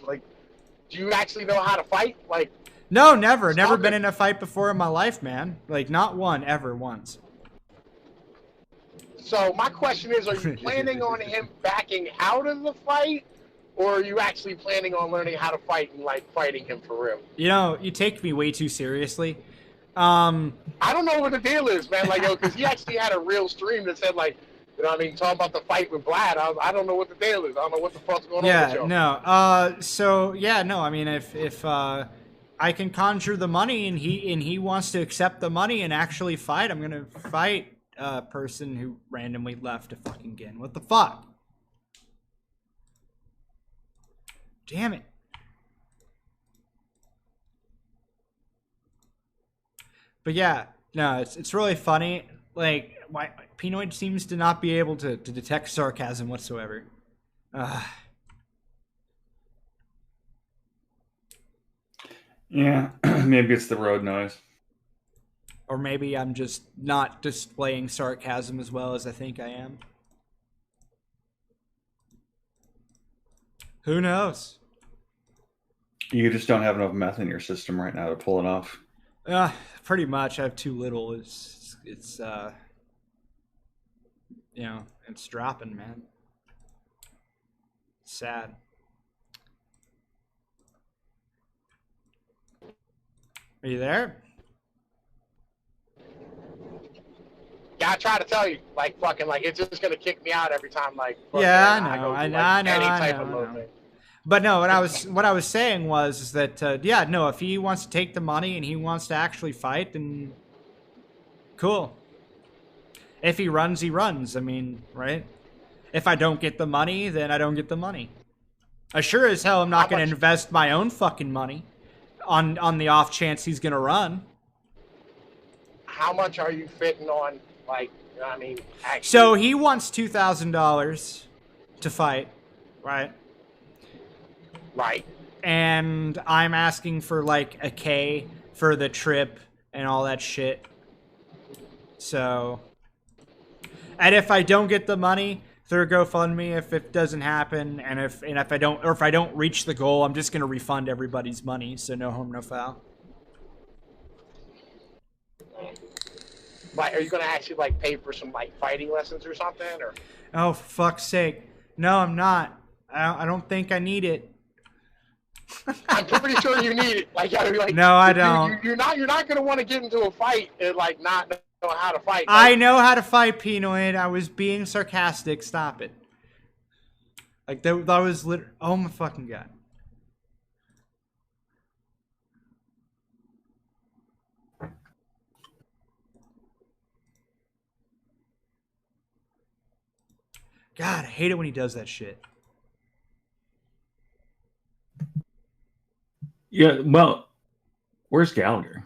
S4: Like, do you actually know how to fight? Like,
S2: No, never. Never
S4: Tonka?
S2: been in a fight before in my life, man. Like, not one, ever, once.
S4: So my question is, are you planning on him backing out of the fight? Or are you actually planning on learning how to fight and like fighting him for real?
S2: You know, you take me way too seriously.
S4: I don't know what the deal is, man. Like, yo, because he actually had a real stream that said, like, you know what I mean, talking about the fight with Vlad. I don't know what the deal is. I don't know what the fuck's going on with y'all.
S2: No. So yeah, no. I mean, if I can conjure the money and he wants to accept the money and actually fight, I'm gonna fight a person who randomly left a fucking gin. What the fuck? Damn it. But yeah, no, it's really funny. Like, why Pinoid seems to not be able to detect sarcasm whatsoever.
S3: Yeah, maybe it's the road noise.
S2: Or maybe I'm just not displaying sarcasm as well as I think I am. Who knows?
S3: You just don't have enough meth in your system right now to pull it off.
S2: Pretty much. I have too little. It's you know, it's dropping, man. Sad. Are you there?
S4: Yeah, I try to tell you, like, fucking, like, it's just gonna kick me out every time, like, fucking,
S2: Yeah,
S4: I
S2: know.
S4: go
S2: I
S4: through,
S2: know.
S4: like,
S2: I know.
S4: any
S2: I
S4: type
S2: know.
S4: of
S2: I
S4: load
S2: know.
S4: thing.
S2: But no, what I was saying was that yeah, no, if he wants to take the money and he wants to actually fight, then cool. If he runs, he runs. I mean, right? If I don't get the money, then I don't get the money. I sure as hell am not going to invest my own fucking money on the off chance he's going to run.
S4: How much are you fitting on, like, you know what I mean? Actually,
S2: So he wants $2,000 to fight, right?
S4: right.
S2: And I'm asking for like a K for the trip and all that shit. So, and if I don't get the money through GoFundMe, if it doesn't happen, and if I don't reach the goal, I'm just gonna refund everybody's money. So no harm, no foul.
S4: Like, are you gonna actually, like, pay for some, like, fighting lessons or something, or?
S2: Oh, for fuck's sake! No, I'm not. I don't think I need it.
S4: I'm pretty sure you need it. Like,
S2: no, I don't.
S4: You're not gonna want to get into a fight and like not know how to fight. Like,
S2: I know how to fight, Pinoid. I was being sarcastic. Stop it. Like that was literally. Oh my fucking god. God, I hate it when he does that shit.
S3: Yeah, well, where's Gallagher?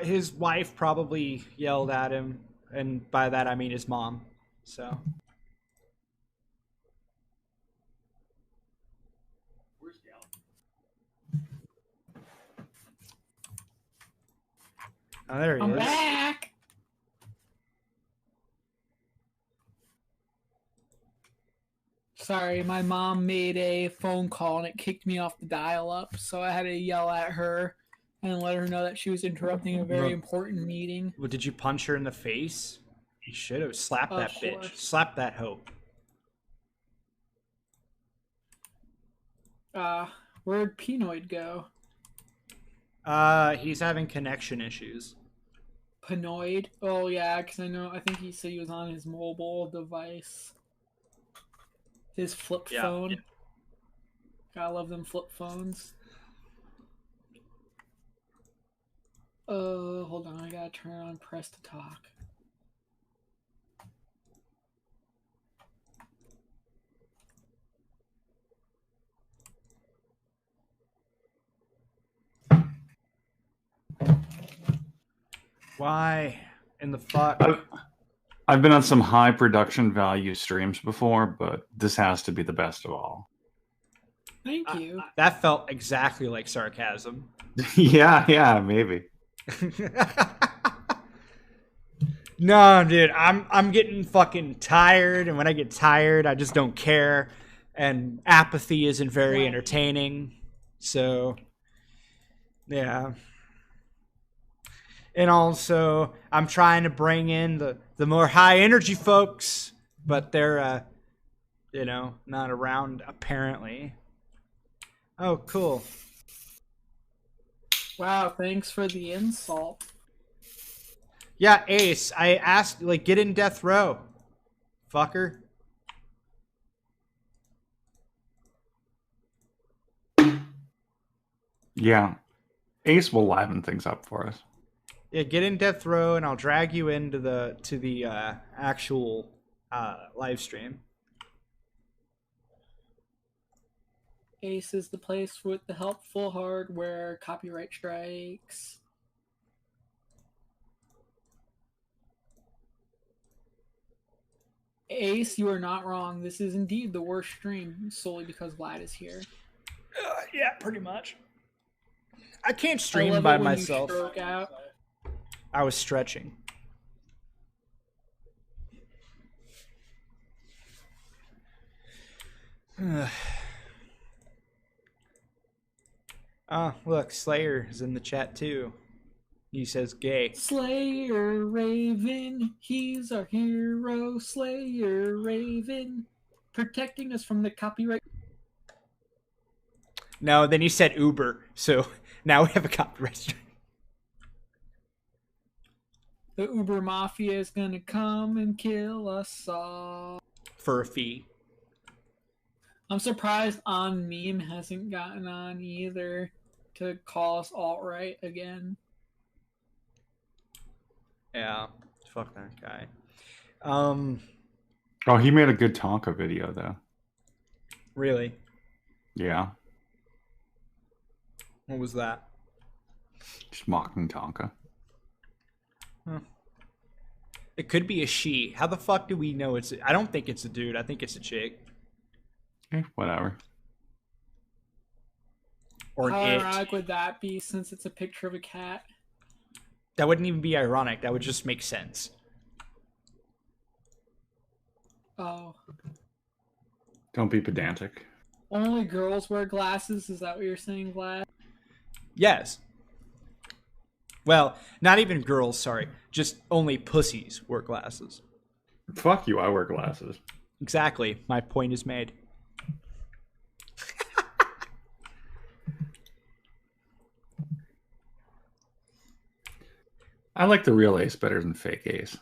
S2: His wife probably yelled at him, and by that I mean his mom. So.
S3: Where's Gallagher?
S2: Oh, there he
S1: I'm
S2: is.
S1: back. Sorry, my mom made a phone call and it kicked me off the dial-up, so I had to yell at her and let her know that she was interrupting a very important meeting.
S2: Well, did you punch her in the face? You should have slapped that bitch.
S1: Course.
S2: Slap that hoe.
S1: Where'd Pinoid go?
S2: He's having connection issues.
S1: Pinoid? Oh yeah, because I think he said he was on his mobile device. His flip phone. Yeah. Gotta love them flip phones. Hold on, I gotta turn on press to talk.
S2: Why in the fuck?
S3: I've been on some high production value streams before, but this has to be the best of all.
S1: Thank you.
S2: That felt exactly like sarcasm.
S3: Yeah, maybe.
S2: No, dude, I'm getting fucking tired, and when I get tired, I just don't care, and apathy isn't very entertaining. So, yeah. And also, I'm trying to bring in the more high energy folks, but they're not around apparently. Oh, cool.
S1: Wow, thanks for the insult.
S2: Yeah, Ace, I asked, like, get in death row, fucker.
S3: Yeah. Ace will liven things up for us.
S2: Yeah, get in death row, and I'll drag you into the actual live stream.
S1: Ace is the place with the helpful hardware, copyright strikes. Ace, you are not wrong. This is indeed the worst stream, solely because Vlad is here.
S2: Yeah, pretty much. I can't
S1: I
S2: stream
S1: love
S2: by
S1: it when
S2: myself.
S1: You stroke out.
S2: I was stretching. Oh, look, Slayer is in the chat too. He says gay.
S1: Slayer Raven, he's our hero. Slayer Raven, protecting us from the copyright.
S2: No, then he said Uber, so now we have a copyright strike.
S1: The Uber Mafia is gonna come and kill us all.
S2: For a fee.
S1: I'm surprised On Meme hasn't gotten on either to call us alt-right again.
S2: Yeah, fuck that guy.
S3: Oh, he made a good Tonka video though.
S2: Really?
S3: Yeah.
S2: What was that?
S3: Just mocking Tonka.
S2: Huh. It could be a she. How the fuck do we know it's... I don't think it's a dude. I think it's a chick.
S3: Okay, whatever.
S2: Or
S1: How
S2: an
S1: ironic
S2: it.
S1: would that be since it's a picture of a cat?
S2: That wouldn't even be ironic. That would just make sense.
S1: Oh.
S3: Don't be pedantic.
S1: Only girls wear glasses? Is that what you're saying, Vlad?
S2: Yes. Well, not even girls, sorry. Just only pussies wear glasses.
S3: Fuck you, I wear glasses.
S2: Exactly. My point is made.
S3: I like the real Ace better than fake Ace.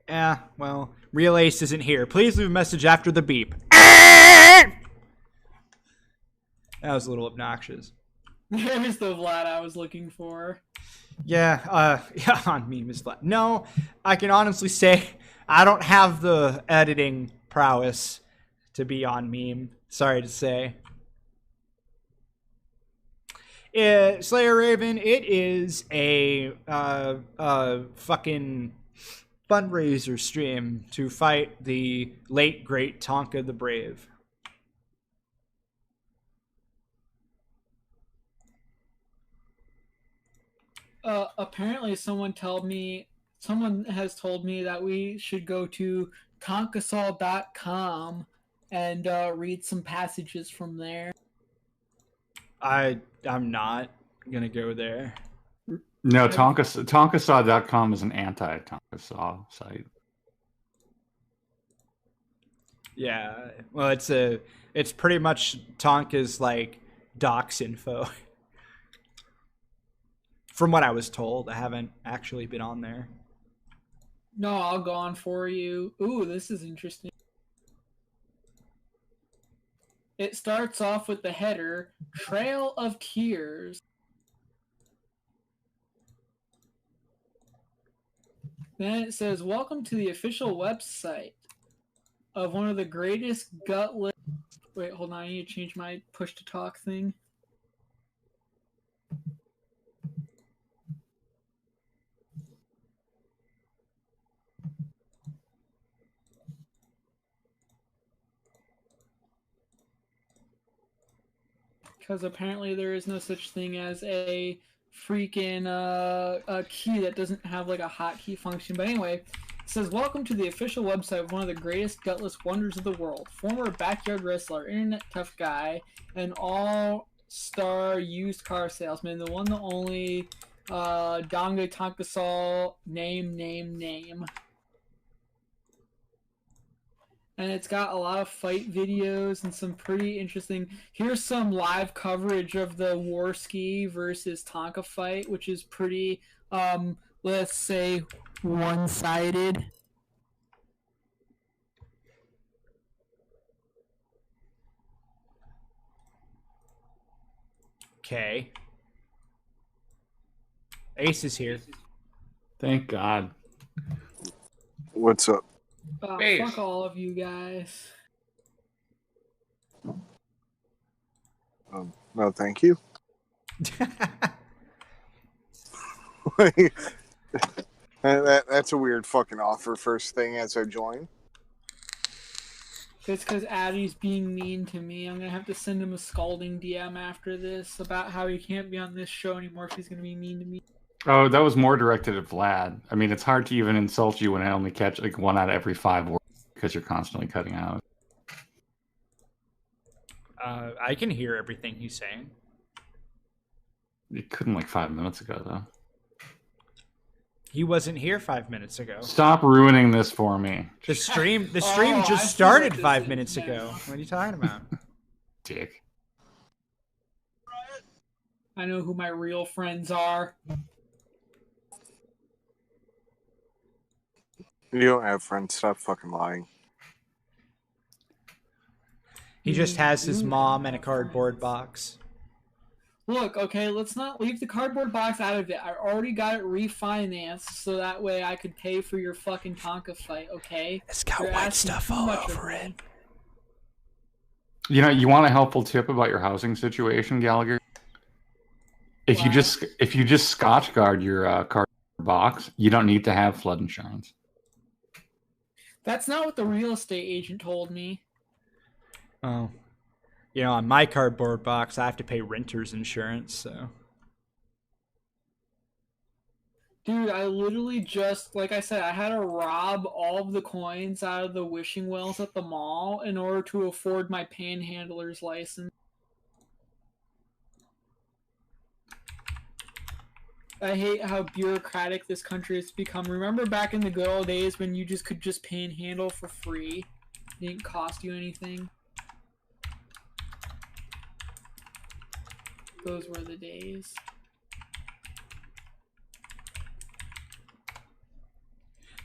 S2: Yeah, well, real Ace isn't here. Please leave a message after the beep. That was a little obnoxious.
S1: There's the Vlad I was looking for.
S2: Yeah, on meme is Vlad. No, I can honestly say I don't have the editing prowess to be on meme. Sorry to say. Slayer Raven, it is a fucking fundraiser stream to fight the late great Tonka the Brave.
S1: Apparently someone has told me that we should go to tonkasol.com and read some passages from there.
S2: I'm not gonna go there.
S3: No, Tonkasaw.com is an anti-Tonkasaw site.
S2: Yeah, well, it's pretty much Tonka's like docs info. From what I was told, I haven't actually been on there.
S1: No, I'll go on for you. Ooh, this is interesting. It starts off with the header, Trail of Tears. Then it says, welcome to the official website of one of the greatest gutless... Wait, hold on, I need to change my push-to-talk thing. because apparently there is no such thing as a freaking a key that doesn't have like a hotkey function. But anyway, it says, welcome to the official website of one of the greatest gutless wonders of the world. Former backyard wrestler, internet tough guy, and all-star used car salesman, the one, the only, Donga Tankasol, name. And it's got a lot of fight videos and some pretty interesting... Here's some live coverage of the Warski versus Tonka fight, which is pretty, let's say, one-sided.
S2: Okay. Ace is here.
S3: Thank God.
S5: What's up?
S1: Fuck all of you guys.
S5: No, thank you. That's a weird fucking offer first thing as I join.
S1: It's because Addy's being mean to me. I'm going to have to send him a scalding DM after this about how he can't be on this show anymore if he's going to be mean to me.
S3: Oh, that was more directed at Vlad. I mean, it's hard to even insult you when I only catch like 1 out of every 5 words because you're constantly cutting out.
S2: I can hear everything he's saying.
S3: You couldn't like 5 minutes ago, though.
S2: He wasn't here 5 minutes ago.
S3: Stop ruining this for me.
S2: The stream
S1: I
S2: just
S1: feel
S2: started
S1: like
S2: 5
S1: this
S2: minutes
S1: is
S2: ago. What are you talking about?
S3: Dick.
S1: I know who my real friends are.
S5: You don't have friends. Stop fucking lying.
S2: He just has his mom and a cardboard box.
S1: Look, okay, let's not leave the cardboard box out of it. I already got it refinanced, so that way I could pay for your fucking Tonka fight, okay?
S2: It's got
S1: You're
S2: white
S1: asking
S2: stuff
S1: too
S2: all
S1: much of
S2: over
S1: me.
S2: it.
S3: You know, you want a helpful tip about your housing situation, Gallagher? If you just Scotch guard your cardboard box, you don't need to have flood insurance.
S1: That's not what the real estate agent told me.
S2: Oh. You know, on my cardboard box, I have to pay renter's insurance, so...
S1: Dude, I literally just, like I said, I had to rob all of the coins out of the wishing wells at the mall in order to afford my panhandler's license. I hate how bureaucratic this country has become. Remember back in the good old days when you just could just panhandle for free? It didn't cost you anything. Those were the days.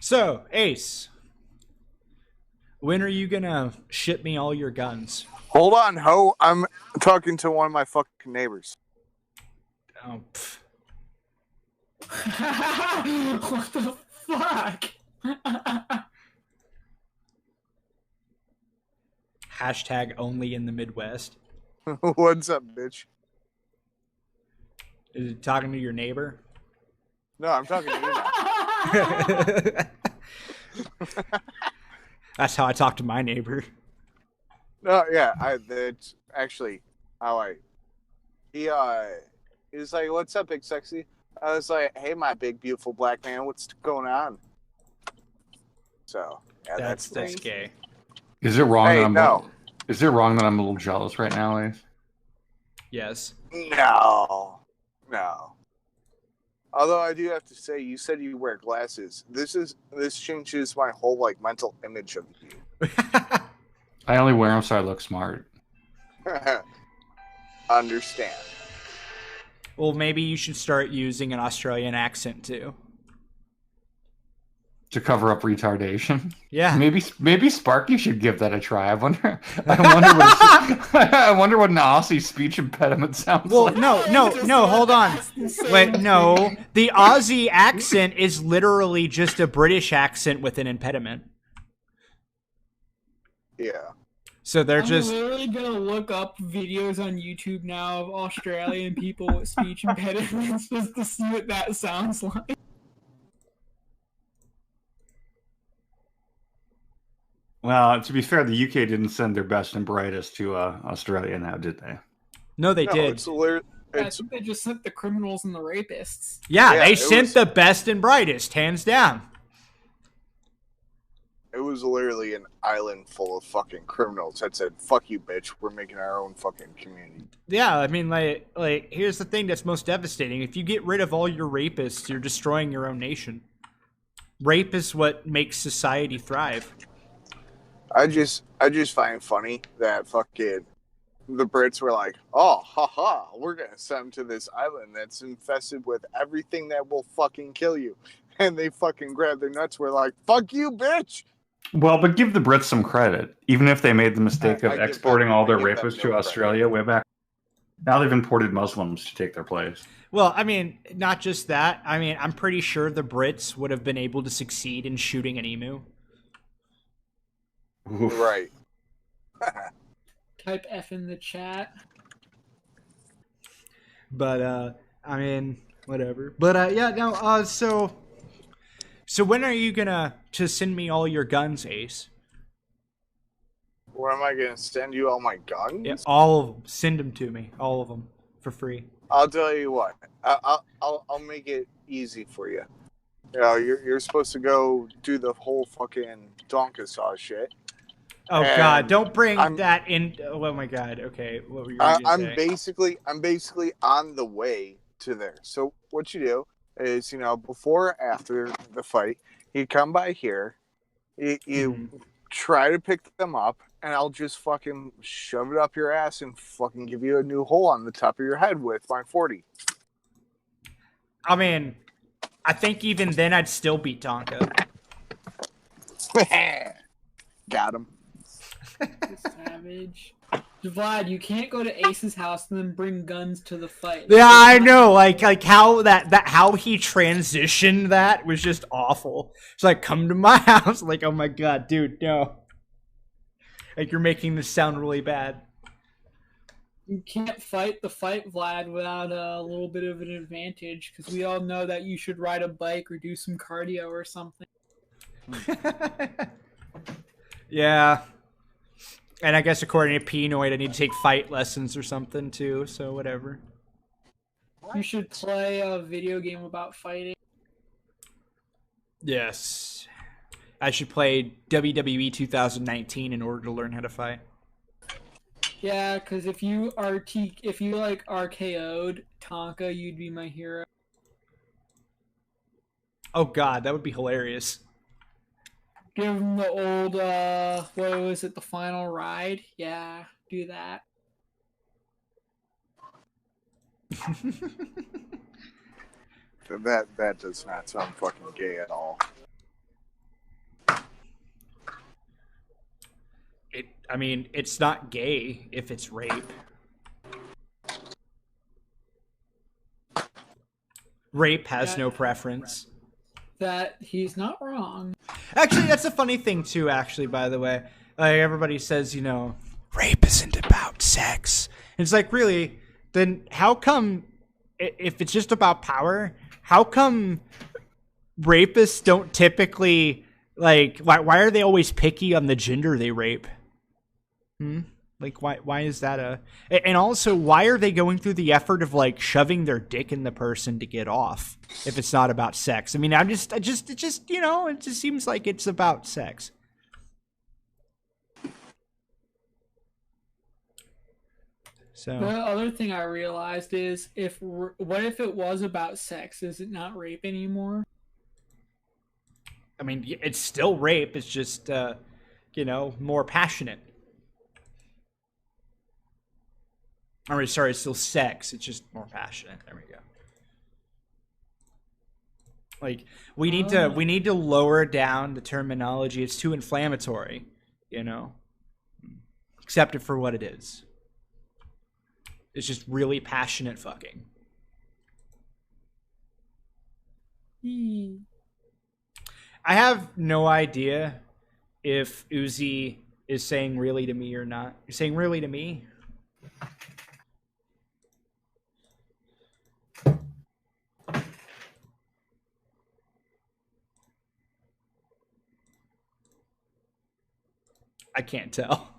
S2: So, Ace, when are you gonna ship me all your guns?
S5: Hold on, ho. I'm talking to one of my fucking neighbors.
S2: Oh, pff.
S1: What the fuck?
S2: Hashtag only in the Midwest.
S5: What's up, bitch?
S2: Is it talking to your neighbor?
S5: No, I'm talking to you now.
S2: That's how I talk to my neighbor.
S5: No, yeah, that's actually how he was like, "What's up, big sexy?" I was like, "Hey, my big beautiful black man, what's going on?" So yeah,
S2: That's
S5: that's
S2: gay.
S3: Is it wrong?
S5: Hey,
S3: that I'm
S5: no.
S3: Is it wrong that I'm a little jealous right now, Ace?
S2: Yes.
S5: No. Although I do have to say, you said you wear glasses. This changes my whole like mental image of you.
S3: I only wear them so I look smart.
S5: Understand.
S2: Well, maybe you should start using an Australian accent too.
S3: To cover up retardation.
S2: Yeah.
S3: Maybe Sparky should give that a try. I wonder what an Aussie speech impediment sounds like.
S2: No, hold on. Wait, no. The Aussie accent is literally just a British accent with an impediment.
S5: Yeah.
S2: So they're
S1: I'm
S2: just...
S1: literally gonna look up videos on YouTube now of Australian people with speech impediments just to see what that sounds like.
S3: Well, to be fair, the UK didn't send their best and brightest to Australia now, did they?
S2: No, they
S5: No,
S2: did.
S5: it's literally.
S1: I think they just sent the criminals and the rapists.
S2: Yeah,
S5: Yeah,
S2: they
S5: it
S2: sent
S5: was-
S2: the best and brightest, hands down.
S5: It was literally an island full of fucking criminals that said, "Fuck you, bitch. We're making our own fucking community."
S2: Yeah, I mean, like here's the thing that's most devastating. If you get rid of all your rapists, you're destroying your own nation. Rape is what makes society thrive.
S5: I just find funny that fucking the Brits were like, "Oh, haha, we're gonna send them to this island that's infested with everything that will fucking kill you," and they fucking grabbed their nuts. We're like, "Fuck you, bitch."
S3: Well, but give the Brits some credit. Even if they made the mistake
S5: I
S3: of
S5: give
S3: exporting
S5: them-
S3: all their
S5: I give them
S3: rapists
S5: no
S3: to
S5: credit.
S3: Australia way back, now they've imported Muslims to take their place.
S2: Well, I mean, not just that. I mean, I'm pretty sure the Brits would have been able to succeed in shooting an emu.
S3: Oof.
S5: Right.
S1: Type F in the chat.
S2: But I mean, whatever. But yeah, no. So when are you gonna send me all your guns, Ace?
S5: Where am I gonna send you all my guns?
S2: Yeah, all of them. Send them to me, all of them, for free.
S5: I'll tell you what. I'll make it easy for you. You know, you're supposed to go do the whole fucking donkey saw shit.
S2: Oh
S5: And
S2: God! Don't bring
S5: I'm-
S2: that in. Oh my God! Okay, what were you gonna
S5: I'm
S2: say?
S5: basically on the way to there. So what you do is, you know, before or after the fight, you come by here, you try to pick them up, and I'll just fucking shove it up your ass and fucking give you a new hole on the top of your head with my 40.
S2: I mean, I think even then I'd still beat Tonka.
S5: Got him.
S1: Savage. Vlad, you can't go to Ace's house and then bring guns to the fight.
S2: Yeah, I know. Like how how he transitioned that was just awful. It's like, come to my house. Like, oh my God, dude, no. Like, you're making this sound really bad.
S1: You can't fight the fight, Vlad, without a little bit of an advantage, because we all know that you should ride a bike or do some cardio or something.
S2: Yeah. And I guess according to Pinoid, I need to take fight lessons or something too, so whatever.
S1: You should play a video game about fighting.
S2: Yes. I should play WWE 2019 in order to learn how to fight.
S1: Yeah, because if you like RKO'd Tonka, you'd be my hero.
S2: Oh God, that would be hilarious.
S1: Give him the old, what was it, the final ride? Yeah, do that.
S5: That does not sound fucking gay at all.
S2: I mean, it's not gay if it's rape. Rape has no preference.
S1: That he's not wrong.
S2: Actually, that's a funny thing too, actually, by the way. Like, everybody says, you know, rape isn't about sex. And it's like, really? Then how come, if it's just about power, how come rapists don't typically, like, why are they always picky on the gender they rape? Like, why is that and also, why are they going through the effort of, like, shoving their dick in the person to get off if it's not about sex? I mean, it just, you know, it just seems like it's about sex. So
S1: The other thing I realized is, what if it was about sex? Is it not rape anymore?
S2: I mean, it's still rape. It's just, you know, more passionate. I mean, sorry, it's still sex. It's just more passionate. There we go. Like, we need to lower down the terminology. It's too inflammatory, you know. Accept it for what it is. It's just really passionate fucking. I have no idea if Uzi is saying really to me or not. You're saying really to me? I can't tell.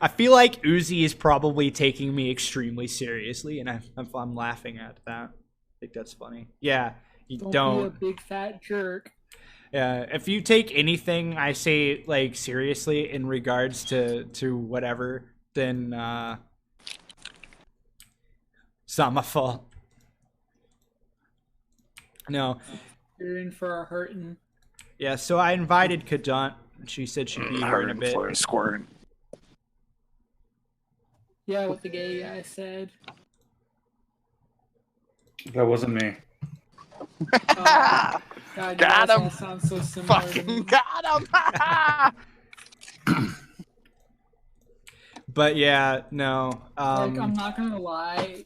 S2: I feel like Uzi is probably taking me extremely seriously, and I'm laughing at that. I think that's funny. Yeah, you
S1: don't be a big fat jerk.
S2: Yeah, if you take anything I say like seriously in regards to whatever, then it's not my fault. No.
S1: You're in for a hurting.
S2: Yeah, so I invited Kadant. She said she'd be here in a bit.
S5: For a squirting.
S1: Yeah, what the gay guy said.
S3: That wasn't me.
S1: God,
S5: got him.
S1: Sounds so similar.
S5: Fucking got him.
S2: But yeah, no.
S1: Like, I'm not gonna lie,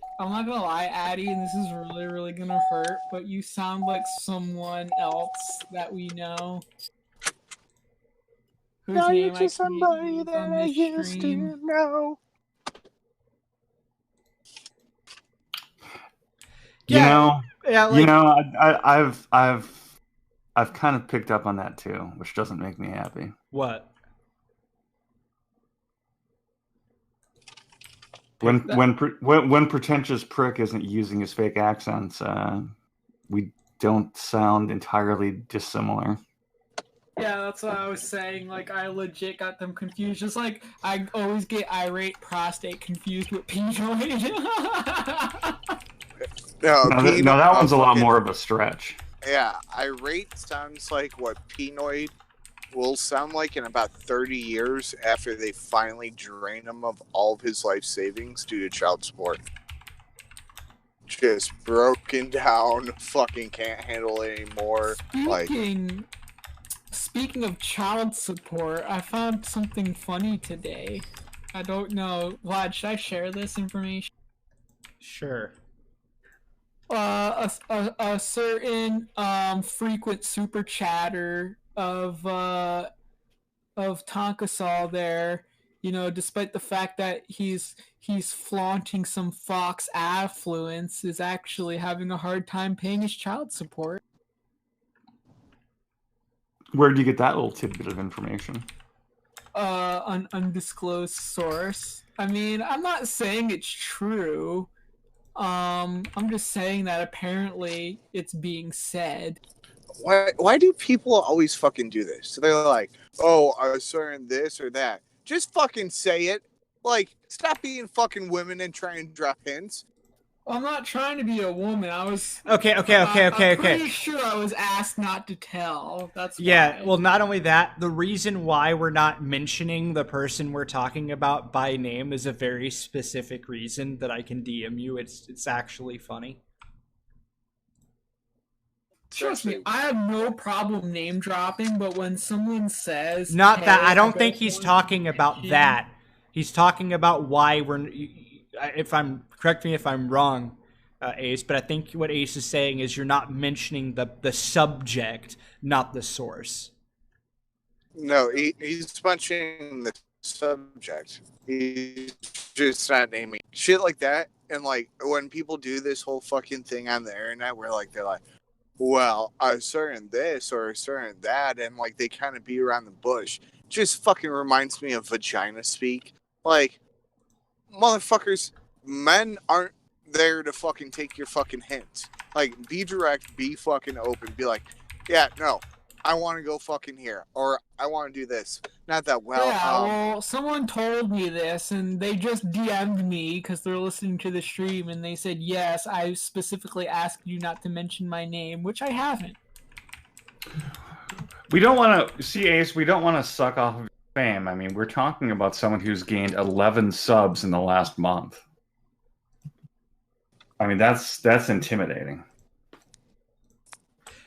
S1: Addie, and this is really, really gonna hurt, but you sound like someone else that we know. Whose
S5: Now
S1: name
S5: you're just somebody that I used to know.
S2: Yeah,
S3: I've kind of picked up on that too, which doesn't make me happy.
S2: What?
S3: When pretentious prick isn't using his fake accents, we don't sound entirely dissimilar.
S1: Yeah, that's what I was saying. Like, I legit got them confused. Just like I always get irate prostate confused with penoid.
S3: No, that one's a lot more of a stretch.
S5: Yeah, irate sounds like what penoid will sound like in about 30 years after they finally drain him of all of his life savings due to child support. Just broken down, fucking can't handle it anymore.
S1: Speaking of child support, I found something funny today. I don't know. Vlad, should I share this information?
S2: Sure.
S1: A certain frequent super chatter of Tonkasol there, you know, despite the fact that he's flaunting some Fox affluence, is actually having a hard time paying his child support.
S3: Where did you get that little tidbit of information?
S1: An undisclosed source. I mean, I'm not saying it's true. I'm just saying that apparently it's being said.
S5: Why do people always fucking do this? So they're like, oh, I was certain this or that. Just fucking say it. Like, stop being fucking women and try and drop hints.
S1: I'm not trying to be a woman. I was
S2: I'm
S1: pretty sure I was asked not to tell. That's
S2: yeah.
S1: why.
S2: Well, not only that, the reason why we're not mentioning the person we're talking about by name is a very specific reason that I can DM you. It's actually funny.
S1: Trust me, I have no problem name dropping, but when someone says
S2: not
S1: hey,
S2: that, I don't think he's talking about that. He's talking about why we're. Correct me if I'm wrong, Ace, but I think what Ace is saying is you're not mentioning the subject, not the source.
S5: No, he's mentioning the subject. He's just not naming shit like that. And like when people do this whole fucking thing on the internet, where like they're like, "Well, I certain this or certain that," and like they kind of beat around the bush. Just fucking reminds me of vagina speak. Like, motherfuckers, men aren't there to fucking take your fucking hints. Like, be direct, be fucking open, be like, yeah, no, I want to go fucking here, or I want to do this. Not that
S1: well, someone told me this, and they just DM'd me because they're listening to the stream, and they said, yes, I specifically asked you not to mention my name, which I haven't.
S3: We don't want to see, Ace. We don't want to suck off of fame. I mean, we're talking about someone who's gained 11 subs in the last month. I mean, that's intimidating.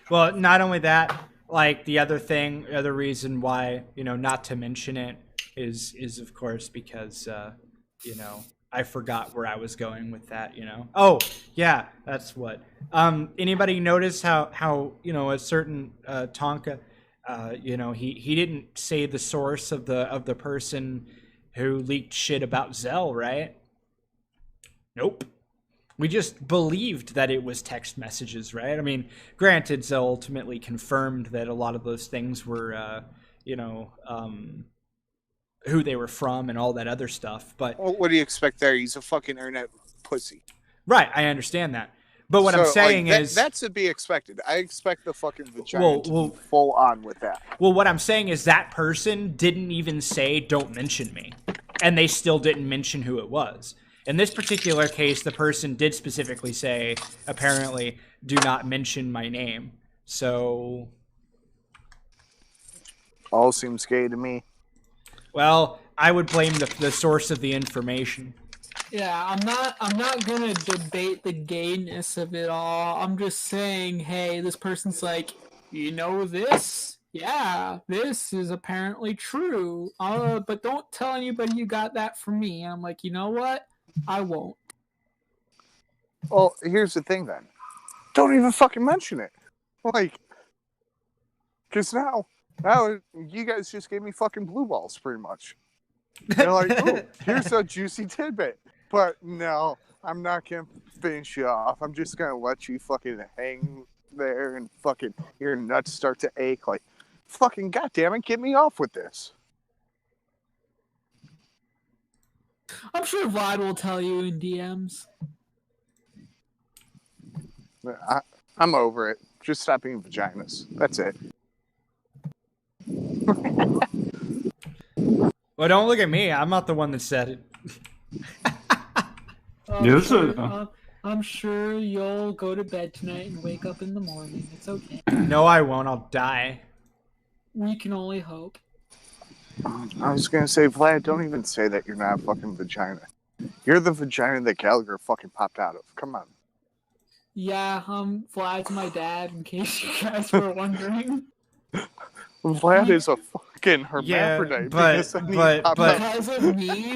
S2: Well, not only that, like the other reason why, you know, not to mention it is of course because you know, I forgot where I was going with that, you know. Oh, yeah, that's what. Anybody notice how you know, a certain Tonka, you know, he didn't say the source of the person who leaked shit about Zell, right? Nope. We just believed that it was text messages, right? I mean, granted, Zell ultimately confirmed that a lot of those things were, you know, who they were from and all that other stuff. But
S5: Well, what do you expect there? He's a fucking internet pussy.
S2: right, I understand that. But what I'm saying is
S5: that's to be expected. I expect the fucking vagina to be full on with that.
S2: Well, what I'm saying is that person didn't even say, don't mention me. And they still didn't mention who it was. In this particular case, the person did specifically say, apparently, do not mention my name. So...
S5: all seems gay to me.
S2: Well, I would blame the source of the information.
S1: Yeah, I'm not gonna debate the gayness of it all. I'm just saying, hey, this person's like, you know this? Yeah, this is apparently true. But don't tell anybody you got that from me. And I'm like, you know what? I won't.
S5: Well, here's the thing then. Don't even fucking mention it. Like, because now you guys just gave me fucking blue balls pretty much. They're like, oh, here's a juicy tidbit. But no, I'm not going to finish you off. I'm just going to let you fucking hang there and fucking your nuts start to ache. Like, fucking goddammit, get me off with this.
S1: I'm sure Vlad will tell you in DMs.
S5: I'm over it. Just stop being vaginas. That's it.
S2: Well, don't look at me. I'm not the one that said it.
S1: I'm sure you'll go to bed tonight and wake up in the morning. It's okay.
S2: No, I won't. I'll die.
S1: We can only hope.
S5: I was going to say, Vlad, don't even say that you're not a fucking vagina. You're the vagina that Gallagher fucking popped out of. Come on.
S1: Yeah, Vlad's my dad, in case you guys were wondering.
S5: Vlad is a fucking hermaphrodite.
S2: Because
S1: of me,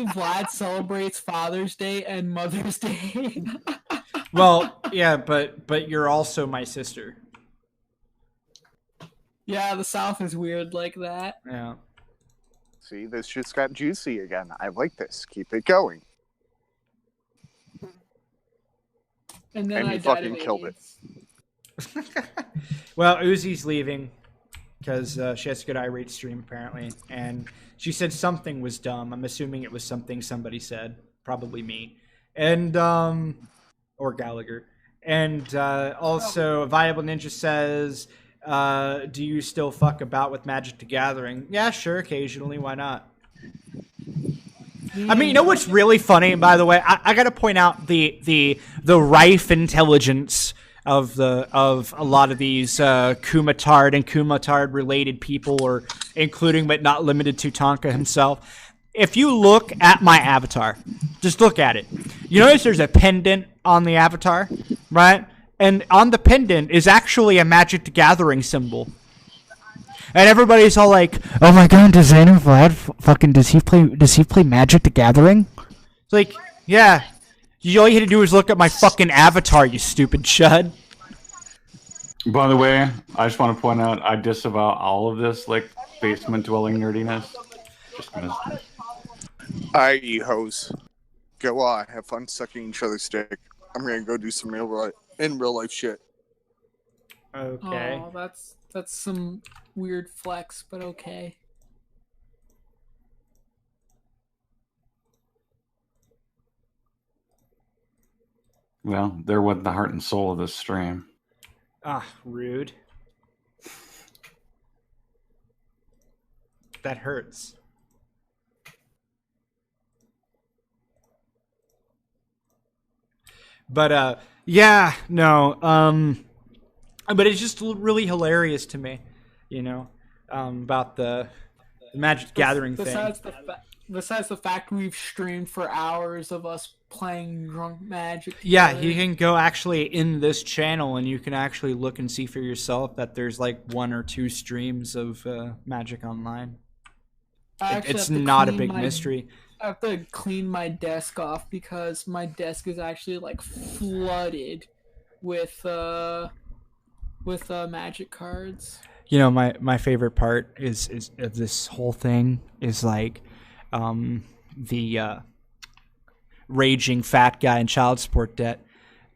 S1: Vlad celebrates Father's Day and Mother's Day.
S2: Well, yeah, but you're also my sister.
S1: Yeah, the South is weird like that.
S2: Yeah.
S5: See, this just got juicy again. I like this. Keep it going.
S1: And then I
S5: fucking killed it.
S2: Well, Uzi's leaving because she has a good irate stream apparently, and she said something was dumb. I'm assuming it was something somebody said, probably me, and or Gallagher. And also, Viable Ninja says, "Do you still fuck about with Magic the Gathering?" Yeah, sure, occasionally. Why not? I mean, you know what's really funny, by the way? I got to point out the rife intelligence of a lot of these Kumatard and Kumatard related people, or including but not limited to Tonka himself. If you look at my avatar, just look at it. You notice there's a pendant on the avatar, right? And on the pendant is actually a Magic the Gathering symbol. And everybody's all like, "Oh my god, does Xander Vlad fucking does he play Magic the Gathering?" It's like, yeah. All you had to do was look at my fucking avatar, you stupid chud.
S3: By the way, I just want to point out I disavow all of this like basement dwelling nerdiness. Just gonna...
S5: Alright, you hoes. Go on, have fun sucking each other's dick. I'm gonna go do some real life shit.
S2: Okay.
S1: Oh, that's some weird flex, but okay.
S3: Well, they're what the heart and soul of this stream.
S2: Ah, rude. That hurts. But yeah, no. But it's just really hilarious to me, you know, about the Magic Gathering thing.
S1: Besides the fact we've streamed for hours of us playing drunk Magic.
S2: Yeah, you can go actually in this channel and you can actually look and see for yourself that there's like 1 or 2 streams of Magic Online. It's not a big mystery.
S1: I have to clean my desk off because my desk is actually like flooded with Magic cards.
S2: You know, my favorite part is of this whole thing is like the raging fat guy in child support debt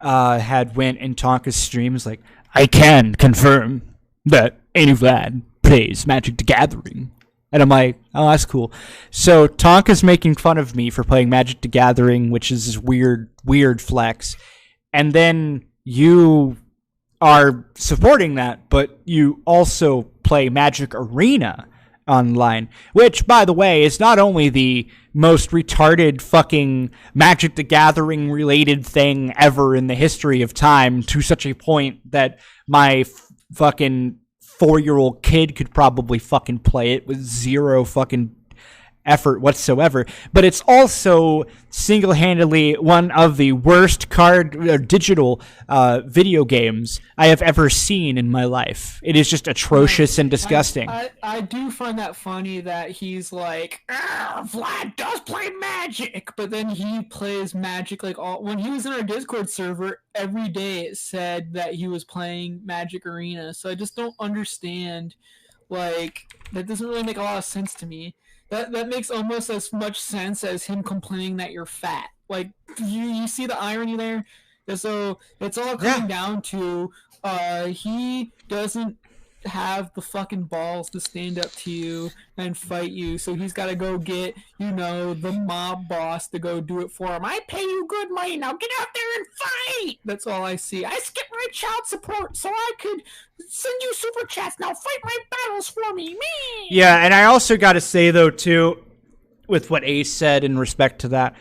S2: had went in Tonka's streams like, "I can confirm that Vlad plays Magic the Gathering." And I'm like, oh, that's cool. So Tonka's making fun of me for playing Magic the Gathering, which is this weird flex. And then you are supporting that, but you also play Magic Arena online, which, by the way, is not only the most retarded fucking Magic the Gathering related thing ever in the history of time, to such a point that my fucking 4-year-old kid could probably fucking play it with zero fucking effort whatsoever, but it's also single-handedly one of the worst digital video games I have ever seen in my life. It is just atrocious and disgusting.
S1: I do find that funny that he's like, Vlad does play Magic, but then he plays Magic like when he was in our Discord server, every day it said that he was playing Magic Arena, so I just don't understand, like, that doesn't really make a lot of sense to me. That makes almost as much sense as him complaining that you're fat. Like, you see the irony there? So it's all coming down to he doesn't have the fucking balls to stand up to you and fight you, so he's got to go get, the mob boss to go do it for him. I pay you good money, now get out there and fight! That's all I see. I skipped my child support so I could send you super chats, now fight my battles for me.
S2: Yeah, and I also got to say, though, too, with what Ace said in respect to that,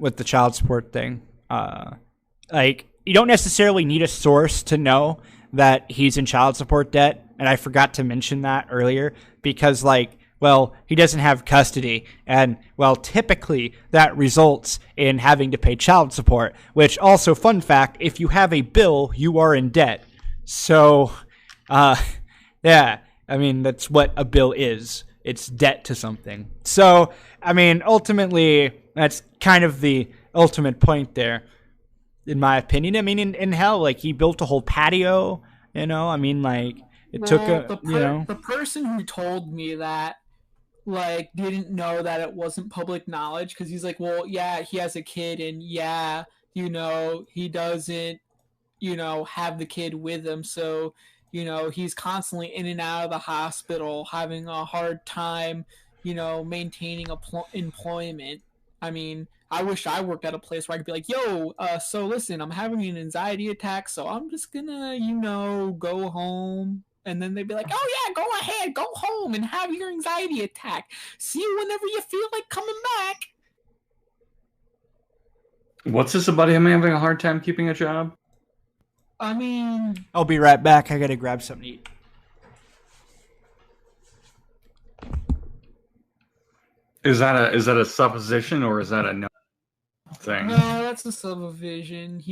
S2: with the child support thing, like, you don't necessarily need a source to know that he's in child support debt, and I forgot to mention that earlier, because, like, well, he doesn't have custody, and, well, typically that results in having to pay child support, which also, fun fact, if you have a bill, you are in debt. So, yeah, I mean, that's what a bill is. It's debt to something. So, I mean, ultimately, that's kind of the ultimate point there, in my opinion. I mean, in hell, like, he built a whole patio, I mean, like,
S1: the person who told me that, like, didn't know that it wasn't public knowledge, because he's like, well, yeah, he has a kid, and yeah, he doesn't, have the kid with him, so, he's constantly in and out of the hospital, having a hard time, maintaining employment. I mean, I wish I worked at a place where I could be like, yo, so listen, I'm having an anxiety attack, so I'm just gonna, go home. And then they'd be like, oh yeah, go ahead, go home and have your anxiety attack. See you whenever you feel like coming back.
S3: What's this about him having a hard time keeping a job?
S1: I mean,
S2: I'll be right back. I gotta grab something to eat.
S3: Is that a supposition, or is that a no thing?
S1: No, that's a supposition.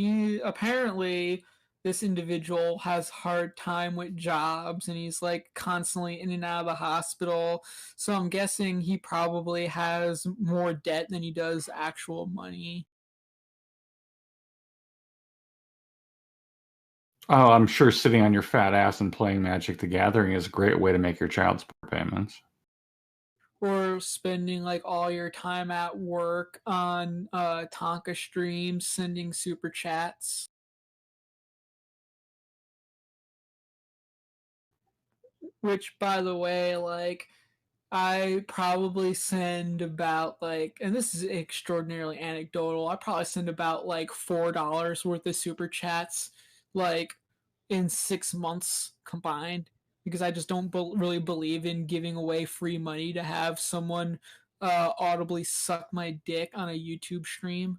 S1: This individual has hard time with jobs, and he's like constantly in and out of the hospital. So I'm guessing he probably has more debt than he does actual money.
S3: Oh, I'm sure sitting on your fat ass and playing Magic the Gathering is a great way to make your child support payments.
S1: Or spending like all your time at work on Tonka streams, sending super chats. Which, by the way, like, I probably send about, like, and this is extraordinarily anecdotal, I probably send about like $4 worth of super chats, like, in 6 months combined, because I just don't really believe in giving away free money to have someone audibly suck my dick on a YouTube stream.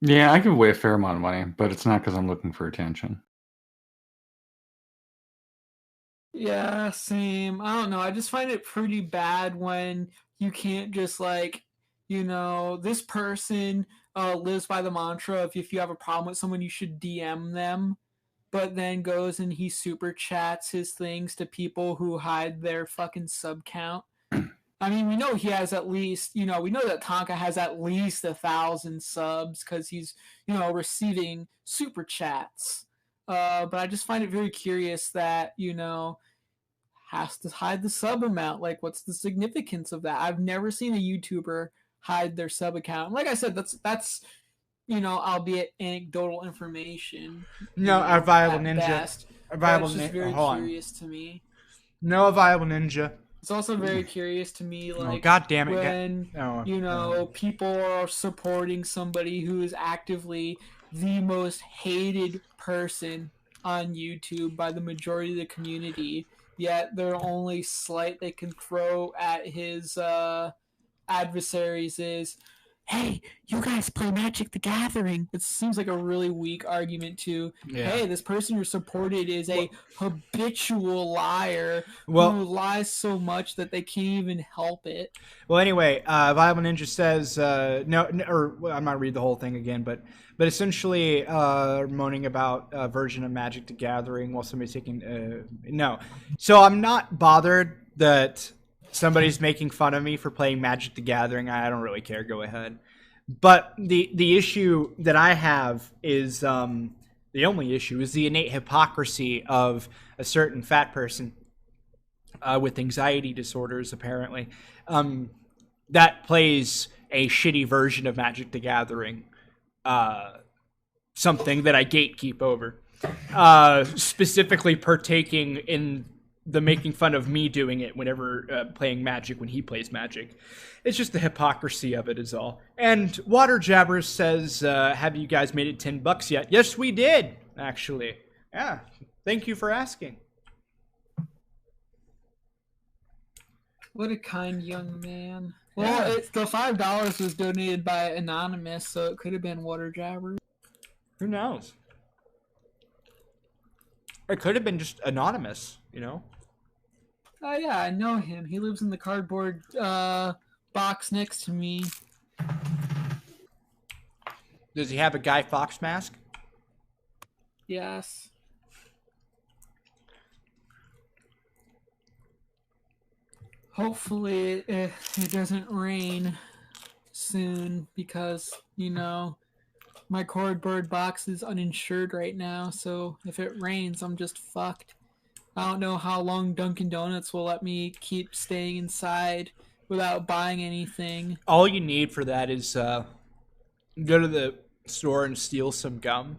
S3: Yeah, I give away a fair amount of money, but it's not because I'm looking for attention.
S1: Yeah, same. I don't know. I just find it pretty bad when you can't just, like, this person lives by the mantra of, if you have a problem with someone, you should DM them, but then goes and he super chats his things to people who hide their fucking sub count. I mean, we know he has at least, we know that Tonka has at least 1,000 subs because he's, receiving super chats. But I just find it very curious that, has to hide the sub amount. Like, what's the significance of that? I've never seen a YouTuber hide their sub account. Like I said, that's albeit anecdotal information.
S2: No, a viable
S1: At
S2: ninja.
S1: best.
S2: A
S1: But
S2: viable
S1: it's just very
S2: hold on.
S1: curious to me.
S2: No, a viable ninja.
S1: It's also very curious to me,
S2: Oh, God damn it.
S1: when people are supporting somebody who is actively the most hated person on YouTube by the majority of the community, yet their only slight they can throw at his adversaries is, hey, you guys play Magic the Gathering. It seems like a really weak argument to, hey, this person you're supported is a habitual liar who lies so much that they can't even help it.
S2: Well, anyway, Viable Ninja says, I'm not going to read the whole thing again, but essentially moaning about a version of Magic the Gathering while somebody's taking, no. So I'm not bothered that somebody's making fun of me for playing Magic the Gathering. I don't really care. Go ahead. But the issue that I have is the only issue is the innate hypocrisy of a certain fat person with anxiety disorders, apparently, that plays a shitty version of Magic the Gathering, something that I gatekeep over, specifically partaking in the making fun of me doing it whenever playing Magic when he plays Magic. It's just the hypocrisy of it is all. And Water Jabbers says, have you guys made it $10 yet? Yes, we did, actually. Yeah, thank you for asking.
S1: What a kind young man. Well, the $5 was donated by Anonymous, so it could have been Water Jabbers.
S2: Who knows? It could have been just Anonymous,
S1: Oh, yeah, I know him. He lives in the cardboard box next to me.
S2: Does he have a Guy Fawkes mask?
S1: Yes. Hopefully it doesn't rain soon because, my cardboard box is uninsured right now, so if it rains, I'm just fucked. I don't know how long Dunkin' Donuts will let me keep staying inside without buying anything.
S2: All you need for that is go to the store and steal some gum,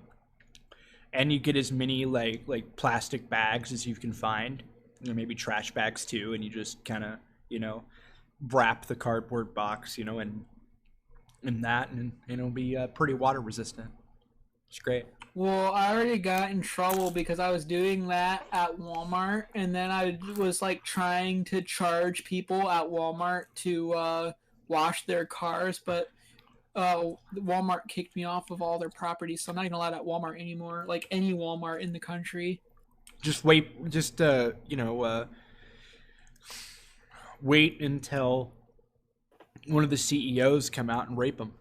S2: and you get as many like plastic bags as you can find, maybe trash bags too, and you just kind of wrap the cardboard box, in that, and it'll be pretty water resistant. It's great.
S1: Well, I already got in trouble because I was doing that at Walmart, and then I was trying to charge people at Walmart to wash their cars, but Walmart kicked me off of all their properties, so I'm not even allowed at Walmart anymore, like any Walmart in the country.
S2: Just wait, wait until one of the CEOs come out and rape them.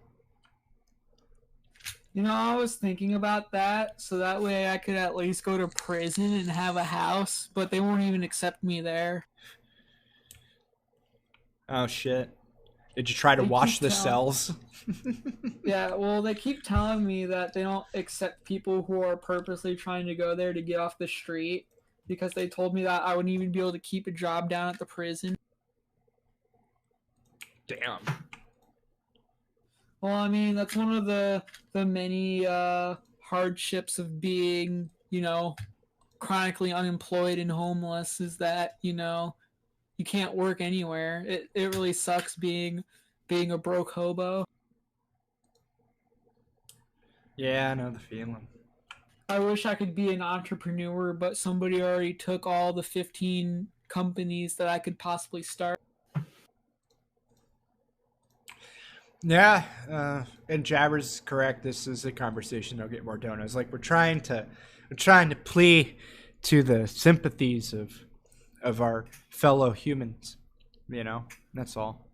S1: I was thinking about that, so that way I could at least go to prison and have a house, but they won't even accept me there.
S2: Oh, shit. Did you try to wash the cells?
S1: Yeah, well, they keep telling me that they don't accept people who are purposely trying to go there to get off the street, because they told me that I wouldn't even be able to keep a job down at the prison.
S2: Damn.
S1: Well, I mean, that's one of the many hardships of being, chronically unemployed and homeless is that, you can't work anywhere. It really sucks being a broke hobo.
S2: Yeah, I know the feeling.
S1: I wish I could be an entrepreneur, but somebody already took all the 15 companies that I could possibly start.
S2: Yeah, and Jabbers is correct. This is a conversation. I'll get more donuts. We're trying to plea to the sympathies of our fellow humans. That's all.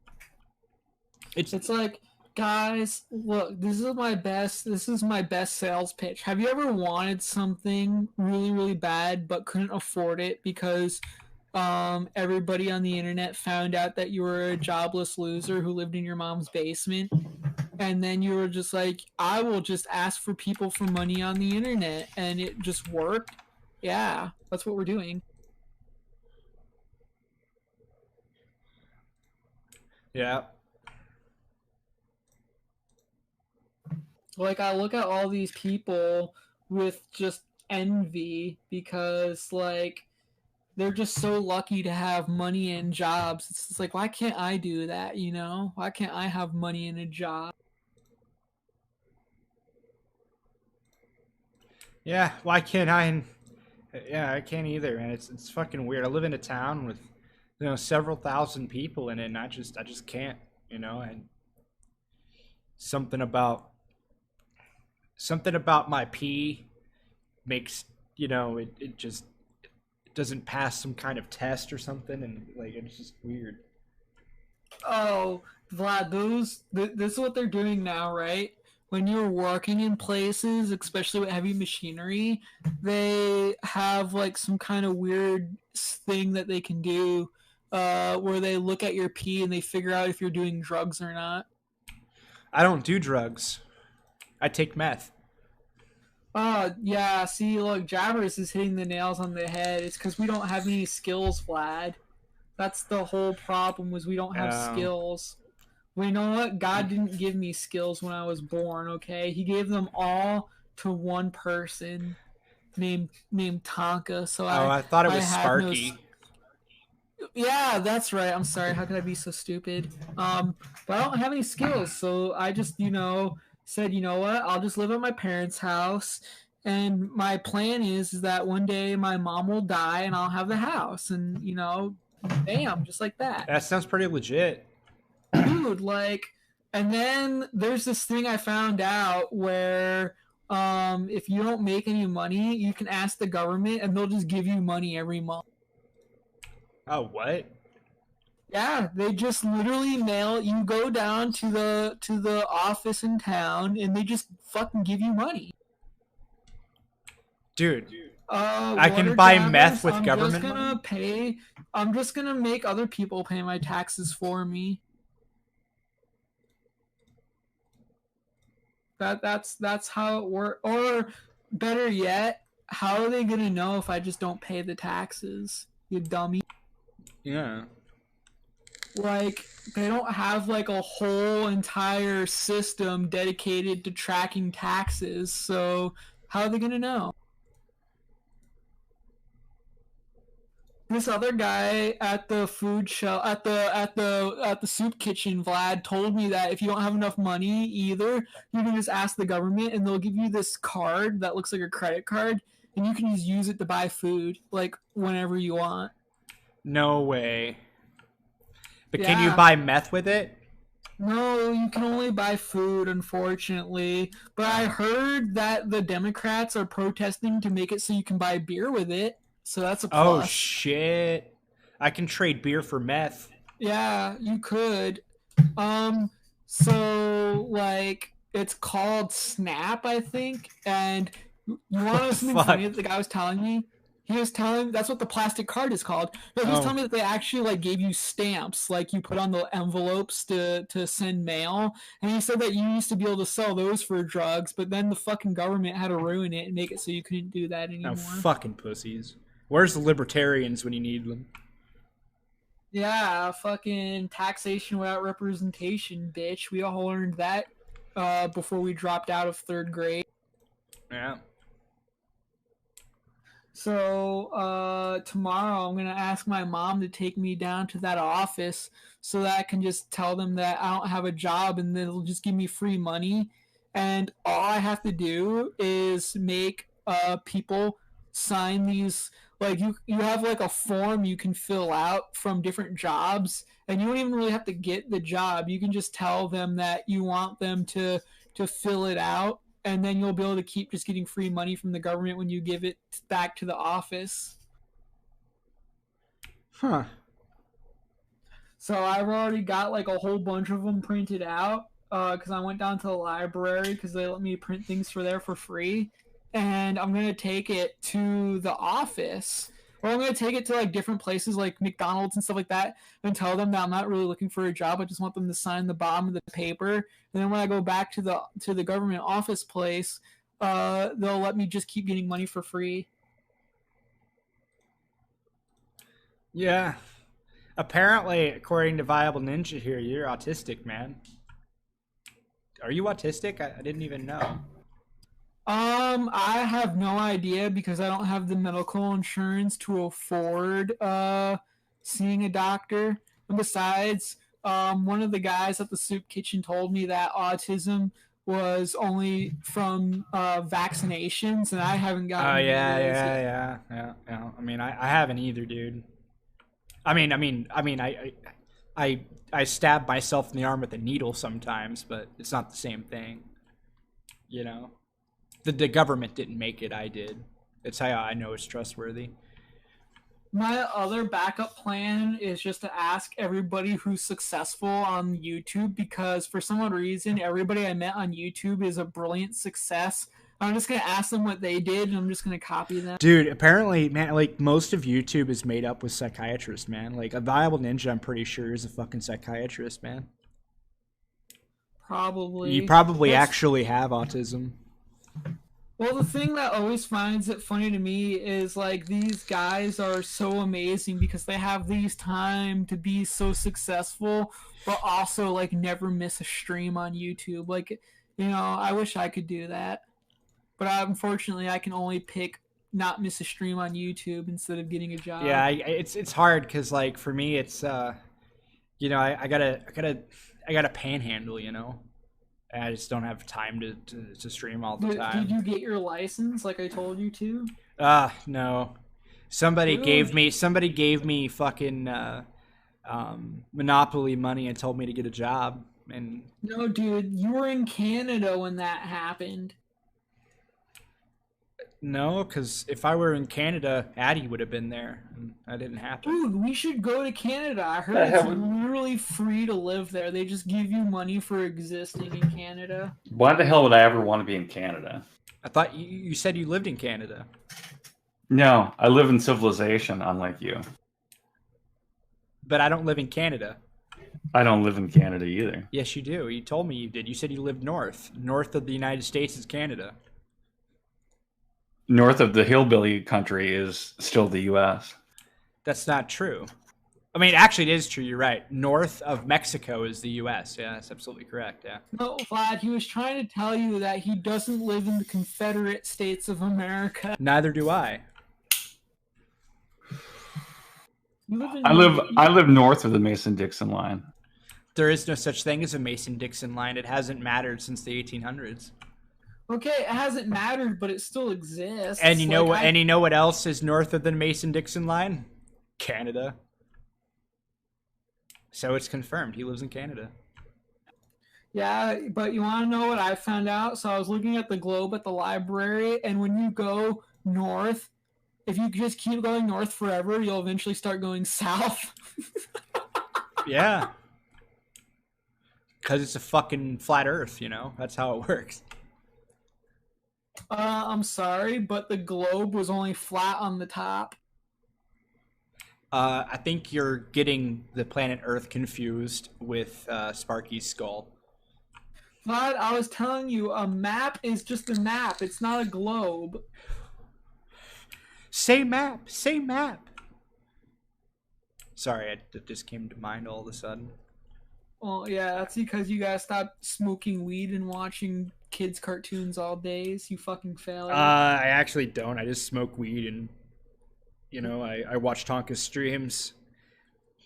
S1: It's like, guys, look, this is my best sales pitch. Have you ever wanted something really, really bad but couldn't afford it because everybody on the internet found out that you were a jobless loser who lived in your mom's basement, and then you were just like, I will just ask for people for money on the internet, and it just worked? Yeah, that's what we're doing.
S2: Yeah.
S1: Like, I look at all these people with just envy because, like, they're just so lucky to have money and jobs. It's just like, why can't I do that, you know? Why can't I have money and a job?
S2: Yeah, why can't I? Yeah, I can't either, man. It's fucking weird. I live in a town with several thousand people in it, and I just can't, and something about something about my pee makes it doesn't pass some kind of test or something, and like it's just weird.
S1: Oh, Vlad, this is what they're doing now, right? When you're working in places, especially with heavy machinery, they have like some kind of weird thing that they can do, where they look at your pee and they figure out if you're doing drugs or not.
S2: I don't do drugs. I take meth.
S1: Yeah, see, look, Jabbers is hitting the nails on the head. It's because we don't have any skills, Vlad. That's the whole problem, was we don't have skills. Well, you know what? God didn't give me skills when I was born, okay? He gave them all to one person named Tonka. So
S2: I thought it
S1: I
S2: was
S1: had no.
S2: Sparky.
S1: Yeah, that's right. I'm sorry. How could I be so stupid? But I don't have any skills, so I just, said, you know what? I'll just live at my parents' house, and my plan is that one day my mom will die and I'll have the house, and bam, just like that.
S2: That sounds pretty legit.
S1: Dude, like, and then there's this thing I found out where if you don't make any money, you can ask the government and they'll just give you money every month.
S2: Oh, what?
S1: Yeah, they just literally mail. You go down to the office in town, and they just fucking give you money.
S2: Dude, I can buy meth with government money?
S1: I'm just gonna make other people pay my taxes for me. That's how it works. Or better yet, how are they gonna know if I just don't pay the taxes? You dummy.
S2: Yeah.
S1: Like, they don't have like a whole entire system dedicated to tracking taxes, so how are they gonna know? This other guy at the food show at the soup kitchen, Vlad, told me that if you don't have enough money either, you can just ask the government and they'll give you this card that looks like a credit card, and you can just use it to buy food like whenever you want.
S2: No way. But
S1: Yeah.
S2: Can you buy meth with it?
S1: No, you can only buy food, unfortunately. But I heard that the Democrats are protesting to make it so you can buy beer with it. So that's a plus.
S2: Oh, shit. I can trade beer for meth.
S1: Yeah, you could. So, like, it's called Snap, I think. And you want to know something funny that the guy was telling me? He was telling that's what the plastic card is called. No, he was telling me that they actually like gave you stamps, like you put on the envelopes to send mail. And he said that you used to be able to sell those for drugs, but then the fucking government had to ruin it and make it so you couldn't do that anymore.
S2: Oh, fucking pussies. Where's the libertarians when you need them?
S1: Yeah, fucking taxation without representation, bitch. We all learned that before we dropped out of 3rd grade.
S2: Yeah.
S1: So tomorrow I'm gonna ask my mom to take me down to that office so that I can just tell them that I don't have a job and they'll just give me free money. And all I have to do is make people sign these. Like you have like a form you can fill out from different jobs, and you don't even really have to get the job. You can just tell them that you want them to fill it out, and then you'll be able to keep just getting free money from the government when you give it back to the office.
S2: Huh.
S1: So I've already got like a whole bunch of them printed out because I went down to the library because they let me print things for there for free. And I'm going to take it to the office. Or I'm going to take it to like different places like McDonald's and stuff like that and tell them that I'm not really looking for a job. I just want them to sign the bottom of the paper. And then when I go back to the government office place, they'll let me just keep getting money for free.
S2: Yeah. Apparently, according to Viable Ninja here, you're autistic, man. Are you autistic? I didn't even know.
S1: I have no idea because I don't have the medical insurance to afford seeing a doctor. And besides, one of the guys at the soup kitchen told me that autism was only from vaccinations, and I haven't gotten
S2: Oh
S1: any of those yet.
S2: yeah. I mean, I haven't either, dude. I stab myself in the arm with a needle sometimes, but it's not the same thing. You know, the government didn't make it. I did. It's how I know it's trustworthy.
S1: My other backup plan is just to ask everybody who's successful on YouTube, because for some odd reason, everybody I met on YouTube is a brilliant success. I'm just going to ask them what they did, and I'm just going to copy them.
S2: Dude, apparently, man, like, most of YouTube is made up with psychiatrists, man. Like, a Viable Ninja, I'm pretty sure, is a fucking psychiatrist, man.
S1: Probably.
S2: You probably actually have autism.
S1: Well, the thing that always finds it funny to me is, like, these guys are so amazing because they have these time to be so successful, but also, like, never miss a stream on YouTube. Like, you know, I wish I could do that. But unfortunately, I can only pick not miss a stream on YouTube instead of getting a job.
S2: Yeah, it's hard because, like, for me, it's you know, I gotta panhandle, you know. And I just don't have time to stream all the time.
S1: Did you get your license like I told you to?
S2: No. Somebody gave me fucking Monopoly money and told me to get a job. And
S1: no, dude, you were in Canada when that happened.
S2: no, because if I were in Canada, Addie would have been there, and that didn't happen.
S1: Dude, we should go to Canada. I heard it's literally free to live there. They just give you money for existing in Canada.
S3: Why the hell would I ever want to be in Canada?
S2: I thought you said you lived in Canada.
S3: No, I live in civilization, unlike you.
S2: But I don't live in Canada.
S3: I don't live in Canada either.
S2: Yes, you do. You told me you did. You said you lived north. North of the United States is Canada.
S3: North of the hillbilly country is still the U.S.
S2: That's not true. I mean, actually, it is true. You're right. North of Mexico is the U.S. Yeah, that's absolutely correct. Yeah.
S1: No, Vlad, he was trying to tell you that he doesn't live in the Confederate States of America.
S2: Neither do I.
S3: I live north of the Mason-Dixon line.
S2: There is no such thing as a Mason-Dixon line. It hasn't mattered since the 1800s.
S1: Okay, it hasn't mattered, but it still exists.
S2: And you know what? And you know what else is north of the Mason-Dixon line? Canada. So it's confirmed. He lives in Canada.
S1: Yeah, but you want to know what I found out? So I was looking at the globe at the library, and when you go north, if you just keep going north forever, you'll eventually start going south.
S2: Yeah. Because it's a fucking flat earth, you know? That's how it works.
S1: I'm sorry, but the globe was only flat on the top.
S2: I think you're getting the planet Earth confused with Sparky's skull.
S1: Vlad, I was telling you, a map is just a map. It's not a globe.
S2: Say map. Say map. Sorry, it just came to mind all of a sudden.
S1: Well, yeah, that's because you guys stopped smoking weed and watching kids' cartoons all days. You fucking failure.
S2: I actually don't. I just smoke weed and, you know, I watch Tonka's streams.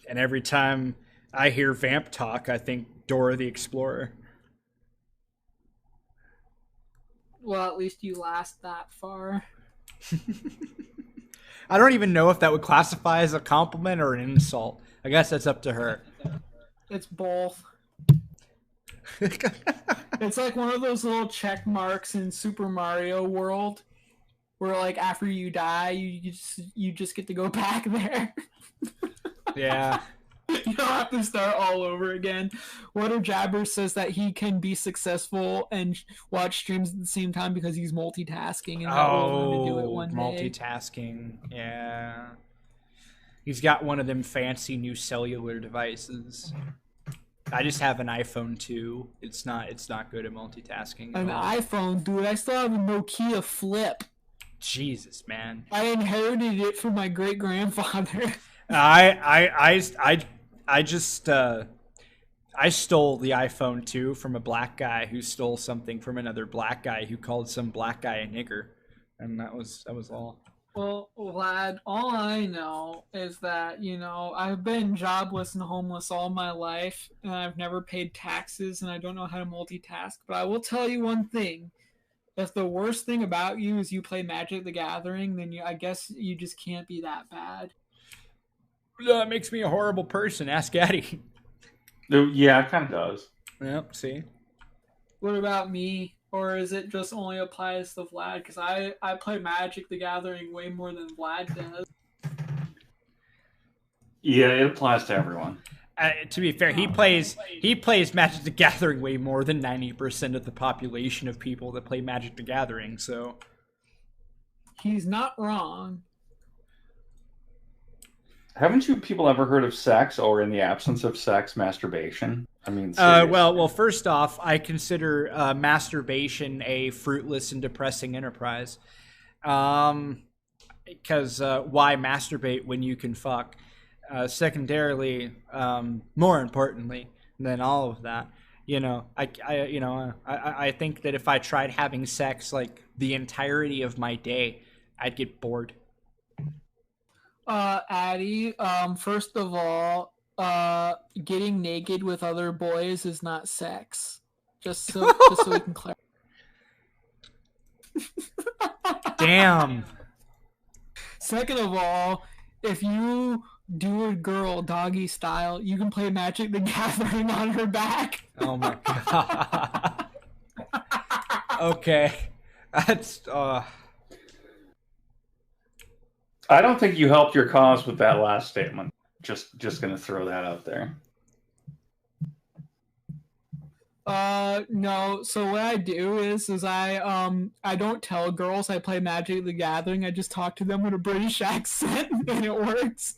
S2: And every time I hear Vamp talk, I think Dora the Explorer.
S1: Well, at least you last that far.
S2: I don't even know if that would classify as a compliment or an insult. I guess that's up to her.
S1: It's both. It's like one of those little check marks in Super Mario World where, like, after you die, you just get to go back there.
S2: Yeah.
S1: You don't have to start all over again. Water Jabber says that he can be successful and watch streams at the same time because he's multitasking and that will learn to do it one day.
S2: Multitasking. Yeah. He's got one of them fancy new cellular devices. I just have an iPhone 2. It's not good at multitasking.
S1: An iPhone, dude. I still have a Nokia Flip.
S2: Jesus, man.
S1: I inherited it from my great grandfather.
S2: I I stole the iPhone 2 from a black guy who stole something from another black guy who called some black guy a nigger, and that was all.
S1: Well, Vlad, all I know is that, I've been jobless and homeless all my life, and I've never paid taxes, and I don't know how to multitask. But I will tell you one thing. If the worst thing about you is you play Magic the Gathering, then I guess you just can't be that bad.
S2: That makes me a horrible person. Ask Addy.
S3: Yeah, it kind of does.
S2: Yep, see?
S1: What about me? Or is it just only applies to Vlad? Because I play Magic the Gathering way more than Vlad does.
S3: Yeah, it applies to everyone.
S2: To be fair, he plays Magic the Gathering way more than 90% of the population of people that play Magic the Gathering, so...
S1: He's not wrong.
S3: Haven't you people ever heard of sex, or in the absence of sex, masturbation? I mean,
S2: well, first off, I consider masturbation a fruitless and depressing enterprise. Because why masturbate when you can fuck? Secondarily, more importantly than all of that, I think that if I tried having sex like the entirety of my day, I'd get bored.
S1: Addy, first of all, getting naked with other boys is not sex. Just so we can clarify.
S2: Damn.
S1: Second of all, if you do a girl doggy style, you can play Magic the Gathering on her back.
S2: Oh my god. Okay. That's
S3: I don't think you helped your cause with that last statement. Just going to throw that out there.
S1: No. So what I do is I don't tell girls I play Magic the Gathering. I just talk to them with a British accent, and it works.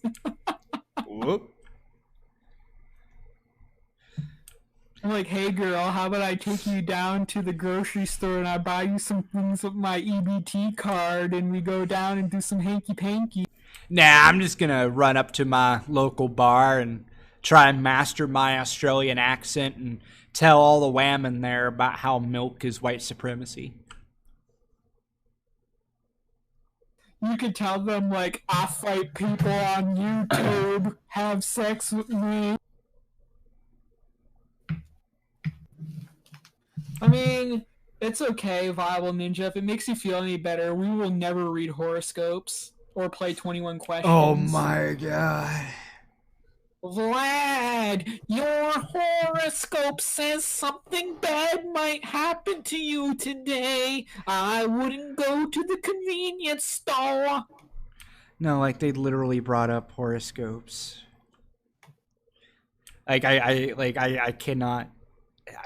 S2: Whoop.
S1: I'm like, hey girl, how about I take you down to the grocery store and I buy you some things with my EBT card and we go down and do some hanky-panky.
S2: Nah, I'm just gonna run up to my local bar and try and master my Australian accent and tell all the whammon there about how milk is white supremacy.
S1: You could tell them, like, I fight people on YouTube, have sex with me. I mean, it's okay, Viable Ninja. If it makes you feel any better, we will never read horoscopes or play 21 questions.
S2: Oh my god.
S1: Vlad, your horoscope says something bad might happen to you today. I wouldn't go to the convenience store.
S2: No, like they literally brought up horoscopes. I cannot.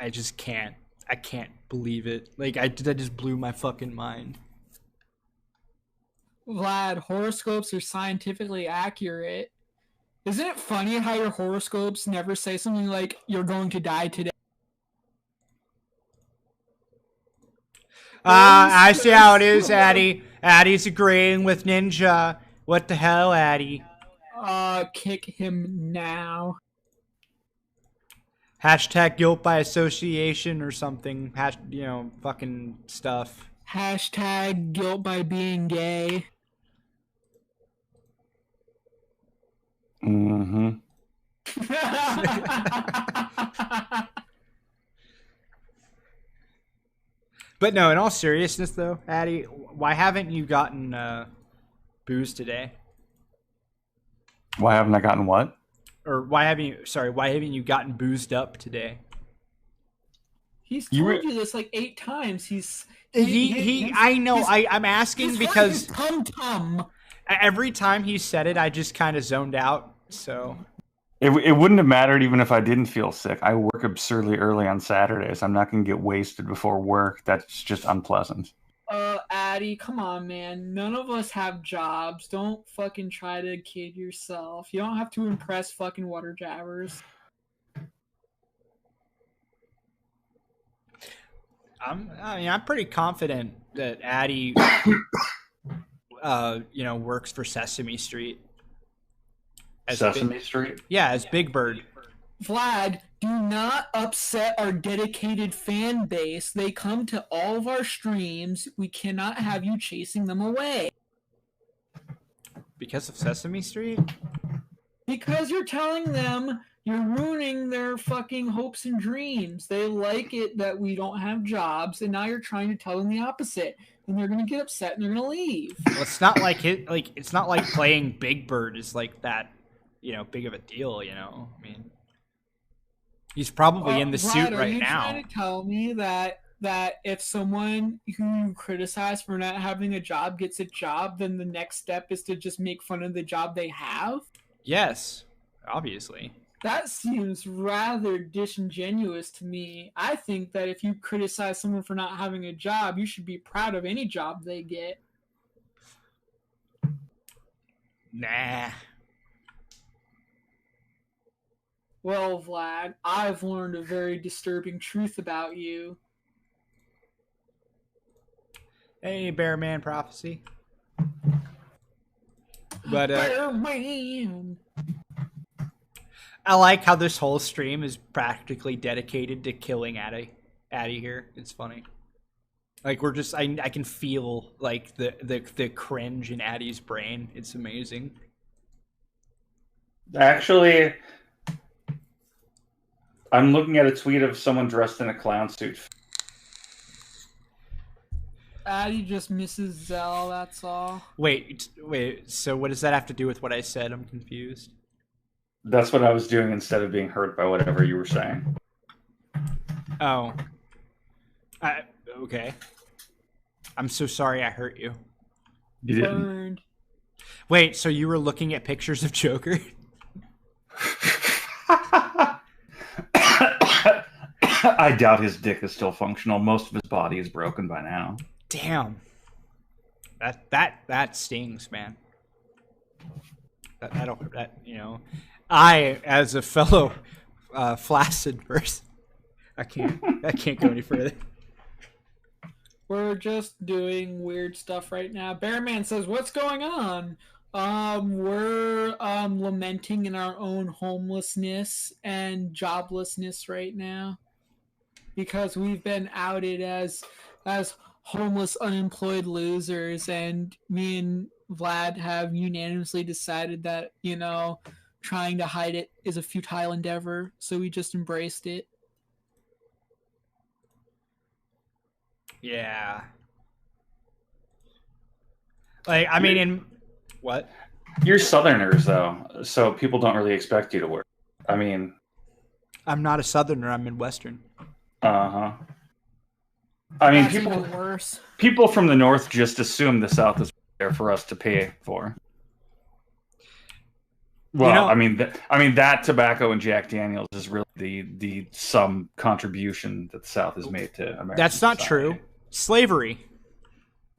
S2: I just can't. I can't believe it. That just blew my fucking mind.
S1: Vlad, horoscopes are scientifically accurate. Isn't it funny how your horoscopes never say something like, you're going to die today?
S2: I see how it is, Addy. Addy's agreeing with Ninja. What the hell, Addy?
S1: Kick him now.
S2: Hashtag guilt by association or something. Fucking stuff.
S1: Hashtag guilt by being gay.
S3: Mm-hmm.
S2: But no, in all seriousness though, Addy, why haven't you gotten booze today?
S3: Why haven't I gotten what?
S2: Or why haven't you gotten boozed up today?
S1: He's told you this like 8 times.
S2: I know. I'm asking because
S1: tum-tum.
S2: Every time he said it, I just kind of zoned out. So
S3: it wouldn't have mattered even if I didn't feel sick. I work absurdly early on Saturdays. I'm not going to get wasted before work. That's just unpleasant.
S1: Addy, come on, man. None of us have jobs. Don't fucking try to kid yourself. You don't have to impress fucking water jabbers.
S2: I'm pretty confident that Addy, works for Sesame Street.
S3: Sesame Street?
S2: Yeah, as Big Bird.
S1: Vlad, Do not upset our dedicated fan base. They come to all of our streams. We cannot have you chasing them away.
S2: Because of Sesame Street?
S1: Because you're telling them you're ruining their fucking hopes and dreams. They like it that we don't have jobs, and now you're trying to tell them the opposite. And they're gonna get upset and they're gonna leave.
S2: Well, it's not like it's not like playing Big Bird is like that, big of a deal, I mean, he's probably in the suit right now.
S1: Are you trying to tell me that if someone who you criticize for not having a job gets a job, then the next step is to just make fun of the job they have?
S2: Yes, obviously.
S1: That seems rather disingenuous to me. I think that if you criticize someone for not having a job, you should be proud of any job they get.
S2: Nah.
S1: Well, Vlad, I've learned a very disturbing truth about you.
S2: Hey, Bearman Prophecy. But
S1: Bearman!
S2: I like how this whole stream is practically dedicated to killing Addy here. It's funny. Like we're just, I can feel like the cringe in Addy's brain. It's amazing.
S3: Actually, I'm looking at a tweet of someone dressed in a clown suit.
S1: Addy just misses Zell, that's all.
S2: Wait, so what does that have to do with what I said? I'm confused.
S3: That's what I was doing instead of being hurt by whatever you were saying.
S2: Oh. Okay. I'm so sorry I hurt you.
S3: You didn't.
S1: Burned.
S2: Wait, so you were looking at pictures of Joker?
S3: I doubt his dick is still functional. Most of his body is broken by now.
S2: Damn. That stings, man. I, as a fellow flaccid person, I can't go any further.
S1: We're just doing weird stuff right now. Bearman says, "What's going on?" We're lamenting in our own homelessness and joblessness right now because we've been outed as homeless, unemployed losers, and me and Vlad have unanimously decided that, trying to hide it is a futile endeavor, so we just embraced it.
S2: Yeah. Like, I mean, in what?
S3: You're Southerners, though, so people don't really expect you to work. I mean,
S2: I'm not a Southerner. I'm Midwestern.
S3: Uh-huh. I mean,
S1: That's even worse.
S3: People from the North just assume the South is there for us to pay for. Well, I mean, that tobacco and Jack Daniels is really the some contribution that the South has made to America.
S2: That's not true. Slavery.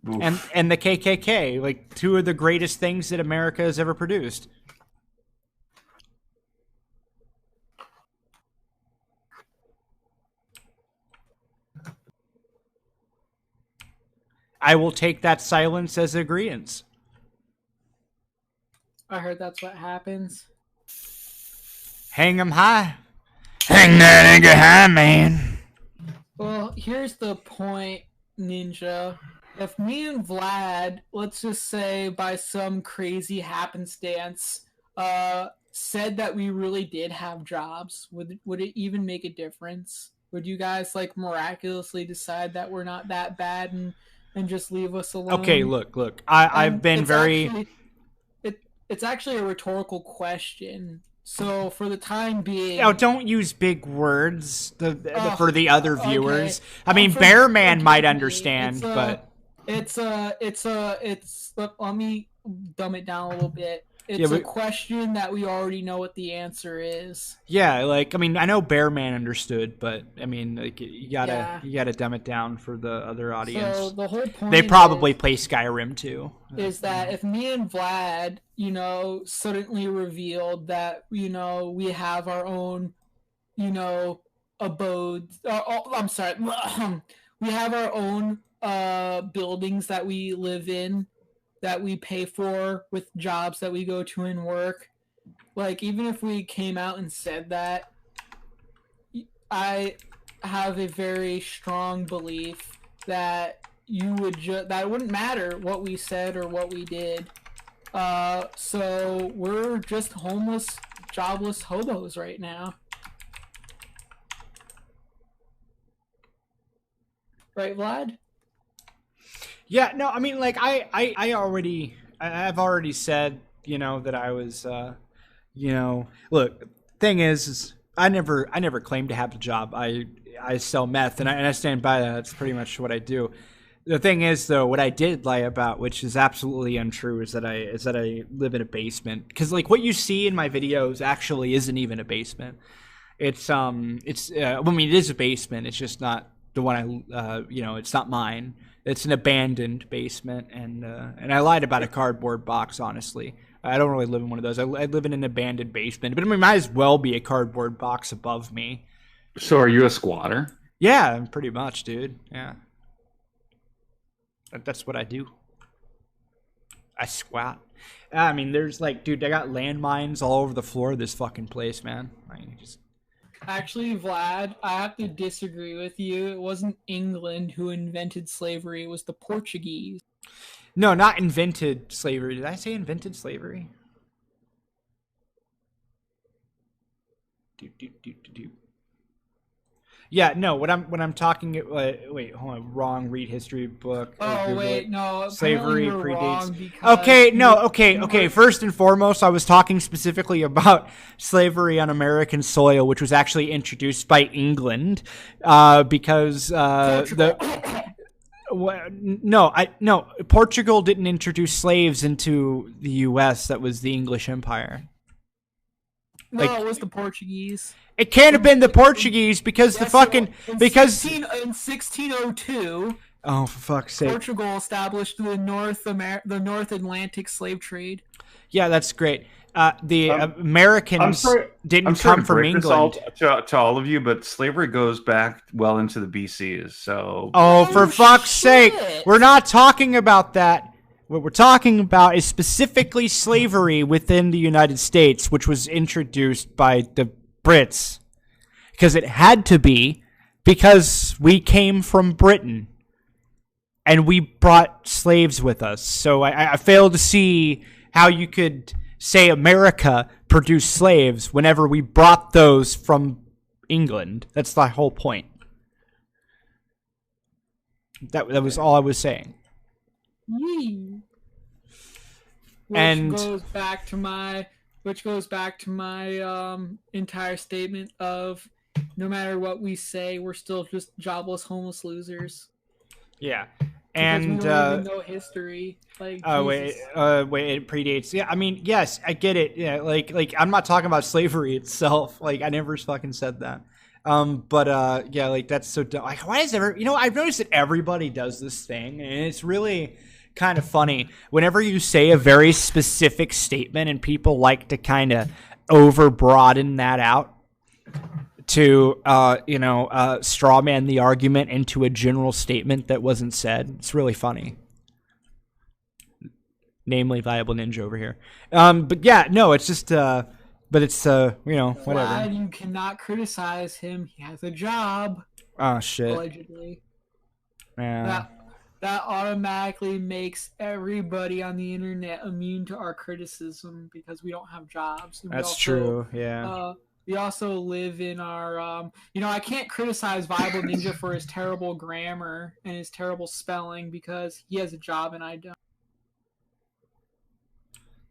S2: Oof. And the KKK, like two of the greatest things that America has ever produced. I will take that silence as agreeance.
S1: I heard that's what happens.
S2: Hang 'em high. Hang that nigga high, man.
S1: Well, here's the point, Ninja. If me and Vlad, let's just say by some crazy happenstance, said that we really did have jobs, would it even make a difference? Would you guys miraculously decide that we're not that bad and just leave us alone?
S2: Okay, look. I've been very...
S1: It's actually a rhetorical question. So for the time being...
S2: Oh, don't use big words for the other viewers. Okay. I mean, Bearman might understand, but...
S1: Let me dumb it down a little bit. It's a question that we already know what the answer is.
S2: Yeah, I know Bearman understood, but I mean, you gotta dumb it down for the other audience.
S1: So the whole point,
S2: they probably play Skyrim too.
S1: Is that if me and Vlad, suddenly revealed that we have our own, abodes. I'm sorry, we have our own buildings that we live in, that we pay for with jobs that we go to and work. Even if we came out and said that, I have a very strong belief that that it wouldn't matter what we said or what we did. So we're just homeless, jobless hobos right now. Right, Vlad?
S2: Yeah, no, I mean, like, I've already said, that I was, look, thing is I never claimed to have a job. I sell meth, and I stand by that. That's pretty much what I do. The thing is, though, what I did lie about, which is absolutely untrue, is that I live in a basement. Because, like, what you see in my videos actually isn't even a basement. It is a basement. It's just not the one it's not mine. It's an abandoned basement, and I lied about a cardboard box. Honestly, I don't really live in one of those. I live in an abandoned basement, but it might as well be a cardboard box above me.
S3: So, are you a squatter?
S2: Yeah, pretty much, dude. Yeah, that's what I do. I squat. I mean, there's like, dude, I got landmines all over the floor of this fucking place, man.
S1: Actually, Vlad, I have to disagree with you. It wasn't England who invented slavery. It was the Portuguese.
S2: No, not invented slavery. Did I say invented slavery? Yeah, no. What I'm talking. Wait, hold on. Wrong. Read history book.
S1: Oh wait, no.
S2: Slavery predates. Okay, no. Okay. First and foremost, I was talking specifically about slavery on American soil, which was actually introduced by England, because Portugal didn't introduce slaves into the U.S. That was the English Empire.
S1: No, it was the Portuguese.
S2: It can't have been the Portuguese because in
S1: 1602.
S2: Oh, for fuck's sake!
S1: Portugal established the North Atlantic slave trade.
S2: Yeah, that's great. The Americans didn't come from England.
S3: To all of you, but slavery goes back well into the BCs. So,
S2: for fuck's sake, we're not talking about that. What we're talking about is specifically slavery within the United States, which was introduced by the Brits. Because it had to be, because we came from Britain. And we brought slaves with us. So I fail to see how you could say America produced slaves whenever we brought those from England. That's the whole point. That was all I was saying.
S1: Which goes back to my entire statement of no matter what we say, we're still just jobless, homeless losers.
S2: Yeah,
S1: and we don't even know history. Like,
S2: wait, it predates. Yeah, I mean, yes, I get it. Yeah, like I'm not talking about slavery itself. Like, I never fucking said that. Yeah, like that's so dumb. Like, why is I've noticed that everybody does this thing, and it's really kind of funny whenever you say a very specific statement and people like to kind of over broaden that out to straw man the argument into a general statement that wasn't said. It's really funny. Namely, Viable Ninja over here. But yeah, no, it's just but it's whatever.
S1: Vlad, you cannot criticize him. He has a job.
S2: Oh shit.
S1: Allegedly.
S2: Yeah.
S1: That automatically makes everybody on the internet immune to our criticism because we don't have jobs.
S2: That's true, yeah.
S1: We also live in our, I can't criticize Viable Ninja for his terrible grammar and his terrible spelling because he has a job and I don't.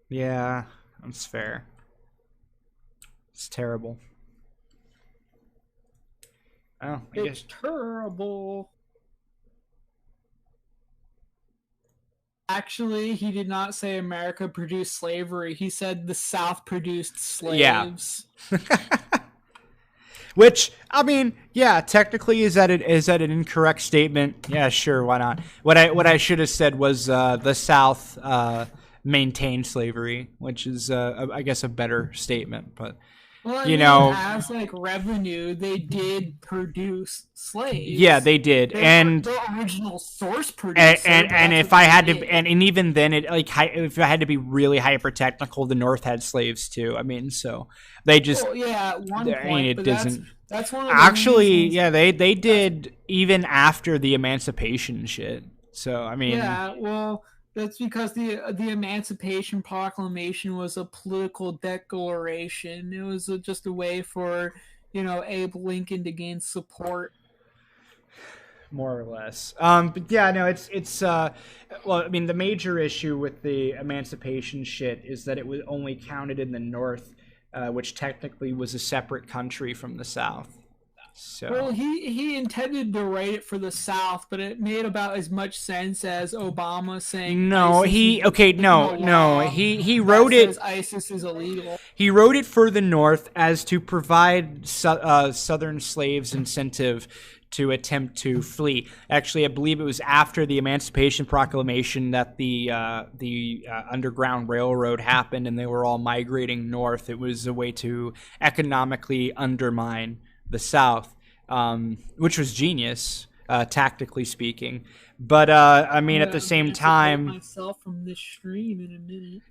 S2: Yeah, that's fair. It's terrible. Oh,
S1: It's terrible. Actually, he did not say America produced slavery. He said the South produced slaves.
S2: Yeah. Which, I mean, yeah, technically is that an incorrect statement? Yeah, sure, why not? What I should have said was the South maintained slavery, which is I guess a better statement, but
S1: as like revenue, they did produce slaves.
S2: Yeah, they did, and
S1: the original source producer.
S2: And if I had to, and even then, if I had to be really hyper technical, the North had slaves too. I mean, so they just.
S1: Well, yeah, at one point,
S2: it doesn't.
S1: That's one of the
S2: Actually,
S1: reasons.
S2: yeah, they did even after the emancipation shit. So I mean,
S1: Yeah, well, that's because the Emancipation Proclamation was a political declaration. It was just a way for Abe Lincoln to gain support.
S2: more or less. But yeah, no, it's well, I mean, the major issue with the emancipation shit is that it was only counted in the North, which technically was a separate country from the South. So
S1: Well, he intended to write it for the South, but it made about as much sense as Obama saying
S2: no,
S1: ISIS
S2: he
S1: is
S2: okay, no,
S1: a
S2: no,
S1: law
S2: he
S1: that
S2: wrote it.
S1: says ISIS is illegal.
S2: He wrote it for the North as to provide Southern slaves incentive to attempt to flee. Actually, I believe it was after the Emancipation Proclamation that the Underground Railroad happened, and they were all migrating north. It was a way to economically undermine the South, which was genius, tactically speaking. But I mean, at the same
S1: Emancipate
S2: time,
S1: myself from this stream in a minute.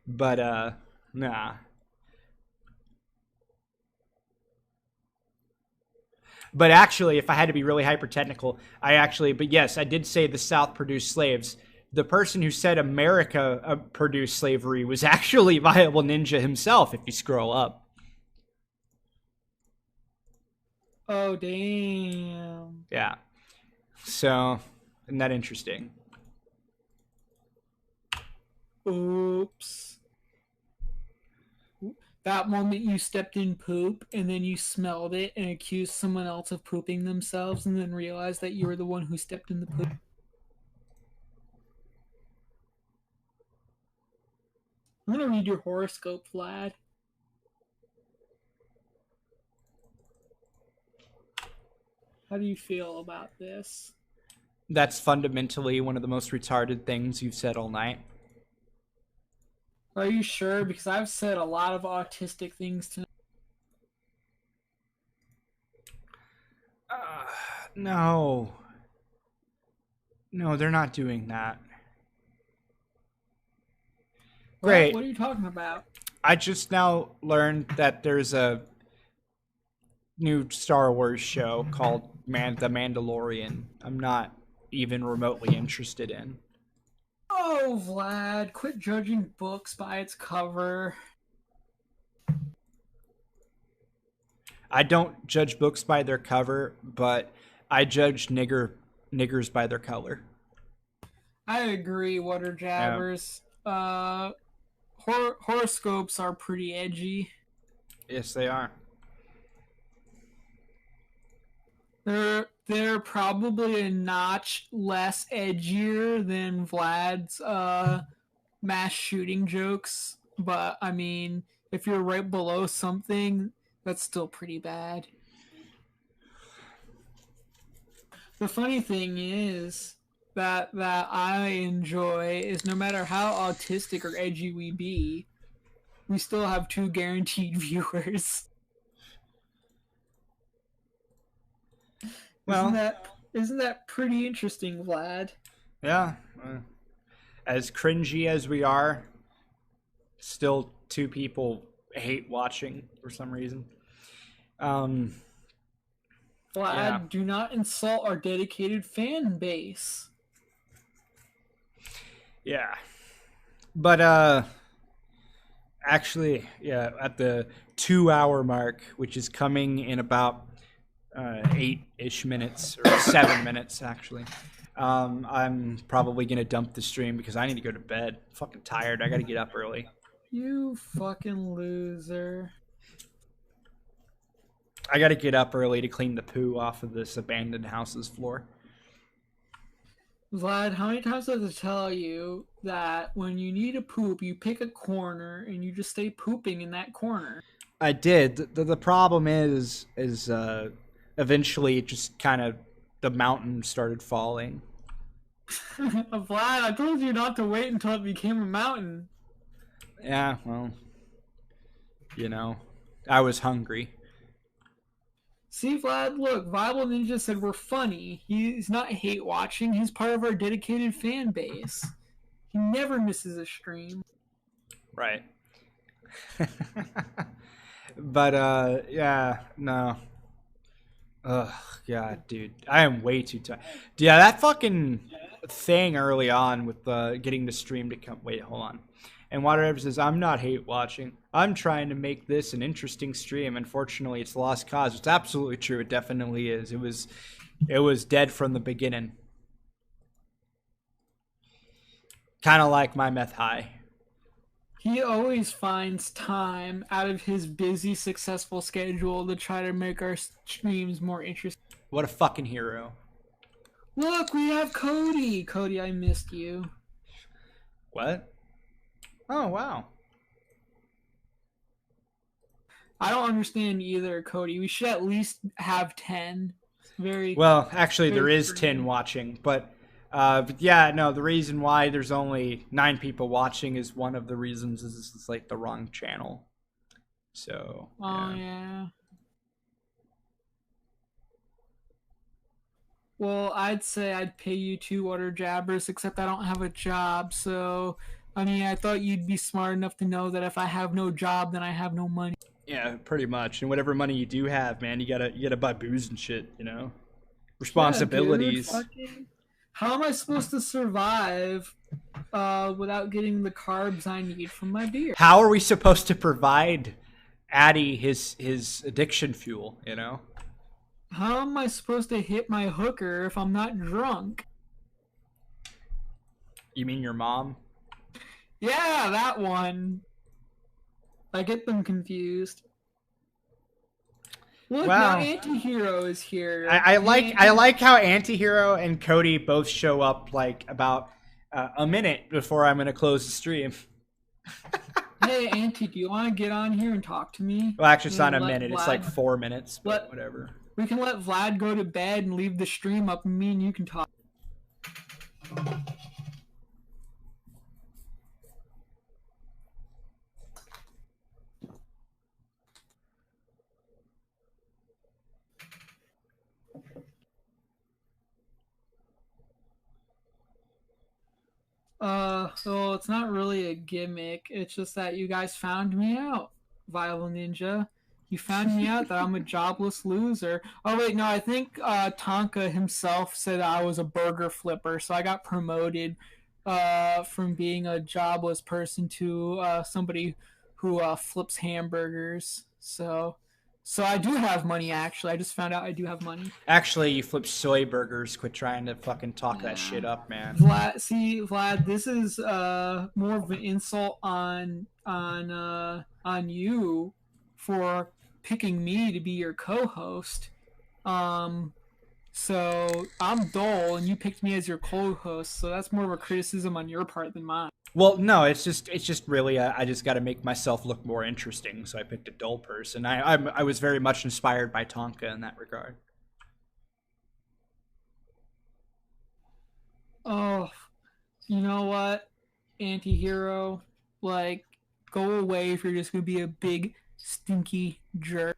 S2: but nah. But actually, if I had to be really hyper technical, but yes, I did say the South produced slaves. The person who said America produced slavery was actually Viable Ninja himself, if you scroll up.
S1: Oh, damn.
S2: Yeah. So, isn't that interesting?
S1: Oops. That moment you stepped in poop and then you smelled it and accused someone else of pooping themselves and then realized that you were the one who stepped in the poop. I'm going to read your horoscope, Vlad. How do you feel about this?
S2: That's fundamentally one of the most retarded things you've said all night.
S1: Are you sure? Because I've said a lot of autistic things tonight.
S2: No. No, they're not doing that. Great.
S1: What are you talking about?
S2: I just now learned that there's a new Star Wars show called The Mandalorian. I'm not even remotely interested in.
S1: Oh, Vlad, quit judging books by its cover.
S2: I don't judge books by their cover, but I judge niggers by their color.
S1: I agree, Water Jabbers. Yeah. Horoscopes are pretty edgy.
S2: Yes, they are.
S1: They're probably a notch less edgier than Vlad's mass shooting jokes, but I mean, if you're right below something, that's still pretty bad. The funny thing is that I enjoy is no matter how autistic or edgy we be, we still have 2 guaranteed viewers. Well, isn't that pretty interesting, Vlad?
S2: Yeah. As cringy as we are, still 2 people hate watching for some reason.
S1: Vlad, yeah. Do not insult our dedicated fan base.
S2: Yeah. But actually, yeah, at the 2-hour mark, which is coming in about 8-ish minutes, or 7 minutes actually, I'm probably gonna dump the stream because I need to go to bed. I'm fucking tired. I gotta get up early.
S1: You fucking loser.
S2: I gotta get up early to clean the poo off of this abandoned house's floor.
S1: Vlad, how many times do I have to tell you that when you need to poop, you pick a corner and you just stay pooping in that corner?
S2: I did. The problem is eventually just kind of the mountain started falling.
S1: Vlad, I told you not to wait until it became a mountain.
S2: Yeah, well, I was hungry.
S1: See, Vlad, look, Viable Ninja said we're funny. He's not hate watching. He's part of our dedicated fan base. He never misses a stream.
S2: Right. But yeah, no. Ugh, God, dude, I am way too tired. Yeah, that fucking thing early on with getting the stream to come. Wait, hold on. And Water says, "I'm not hate watching. I'm trying to make this an interesting stream. Unfortunately, it's lost cause." It's absolutely true. It definitely is. It was dead from the beginning. Kind of like my meth high.
S1: He always finds time out of his busy, successful schedule to try to make our streams more interesting.
S2: What a fucking hero.
S1: Look, we have Cody. Cody, I missed you.
S2: What? Oh, wow.
S1: I don't understand either, Cody. We should at least have 10. Very
S2: well. Actually, there
S1: very
S2: is
S1: strange.
S2: 10 watching, but yeah, no. The reason why there's only 9 people watching is one of the reasons is it's like the wrong channel. So.
S1: Oh yeah. Well, I'd say I'd pay you 2 water jabbers, except I don't have a job. So, I mean, I thought you'd be smart enough to know that if I have no job, then I have no money.
S2: Yeah, pretty much. And whatever money you do have, man, you gotta buy booze and shit. You know, responsibilities.
S1: Yeah, dude, how am I supposed to survive without getting the carbs I need from my beer?
S2: How are we supposed to provide Addy his addiction fuel? You know.
S1: How am I supposed to hit my hooker if I'm not drunk?
S2: You mean your mom?
S1: Yeah, that one. I get them confused. Look,
S2: Wow.
S1: now Antihero is here.
S2: I like how Antihero and Cody both show up like about a minute before I'm gonna close the stream.
S1: Hey, Auntie, do you want to get on here and talk to me?
S2: Well, actually, it's not a
S1: Let
S2: minute. It's
S1: Vlad-
S2: like 4 minutes, but whatever.
S1: We can let Vlad go to bed and leave the stream up, and me and you can talk. So it's not really a gimmick. It's just that you guys found me out, Vile Ninja. You found me out that I'm a jobless loser. Oh wait, no, I think Tonka himself said I was a burger flipper, so I got promoted from being a jobless person to somebody who flips hamburgers. So I do have money, actually. I just found out I do have money.
S2: Actually, you flip soy burgers. Quit trying to fucking talk that shit up, man.
S1: Vlad, this is more of an insult on you for picking me to be your co-host. So I'm dull, and you picked me as your co-host. So that's more of a criticism on your part than mine.
S2: Well, no, it's just really I just got to make myself look more interesting, so I picked a dull person. I was very much inspired by Tonka in that regard.
S1: Oh, you know what, Antihero? Like, go away if you're just gonna be a big stinky jerk.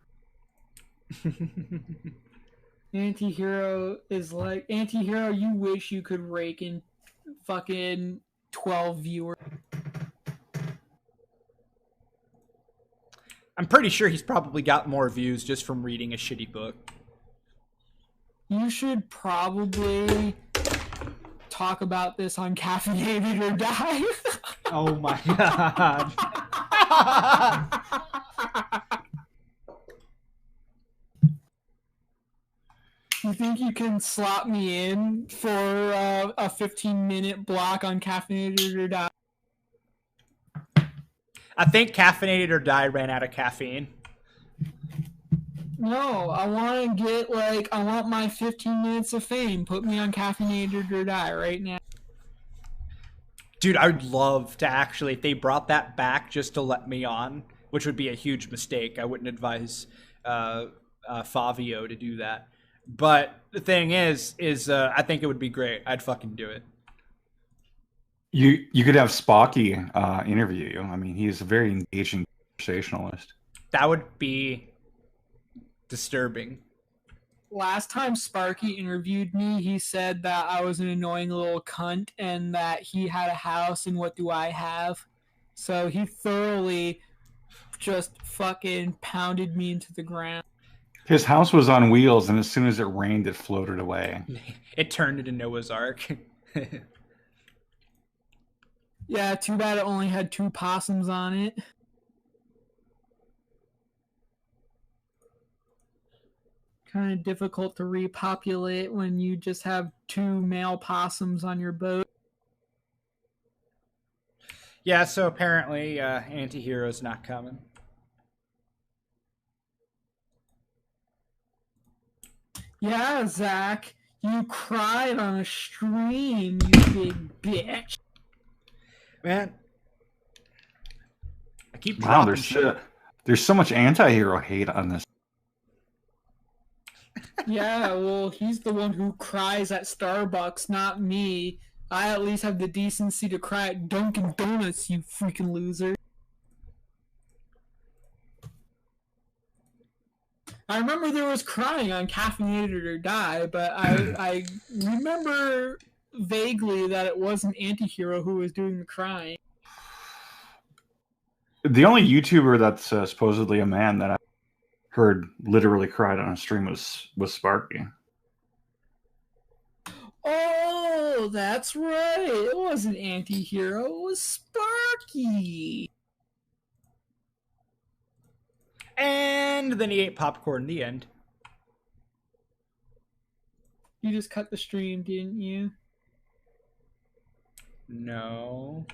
S1: Antihero is like, Antihero, you wish you could rake in fucking 12 viewers.
S2: I'm pretty sure he's probably got more views just from reading a shitty book.
S1: You should probably talk about this on Caffeinated or Die.
S2: Oh my god.
S1: You think you can slot me in for a 15-minute block on Caffeinated or Die?
S2: I think Caffeinated or Die ran out of caffeine.
S1: No, I want to get, like, I want my 15 minutes of fame. Put me on Caffeinated or Die right now.
S2: Dude, I would love to actually, if they brought that back just to let me on, which would be a huge mistake. I wouldn't advise Favio to do that. But the thing is I think it would be great. I'd fucking do it.
S3: You could have Spocky interview you. I mean, he's a very engaging conversationalist.
S2: That would be disturbing.
S1: Last time Sparky interviewed me, he said that I was an annoying little cunt and that he had a house and what do I have. So he thoroughly just fucking pounded me into the ground.
S3: His house was on wheels, and as soon as it rained, it floated away.
S2: It turned into Noah's Ark.
S1: Yeah, too bad it only had 2 possums on it. Kind of difficult to repopulate when you just have 2 male possums on your boat.
S2: Yeah, so apparently Antihero's not coming.
S1: Yeah, Zach, you cried on a stream, you big bitch.
S2: Man, I keep
S3: Wow,
S2: dropping
S3: there's so much anti-hero hate on this.
S1: Yeah, well, he's the one who cries at Starbucks, not me. I at least have the decency to cry at Dunkin' Donuts, you freaking loser. I remember there was crying on Caffeinated or Die, but I remember vaguely that it wasn't Antihero who was doing the crying.
S3: The only YouTuber that's supposedly a man that I heard literally cried on a stream was Sparky.
S1: Oh, that's right. It wasn't Antihero, it was Sparky.
S2: And then he ate popcorn in the end.
S1: You just cut the stream, didn't you?
S2: No.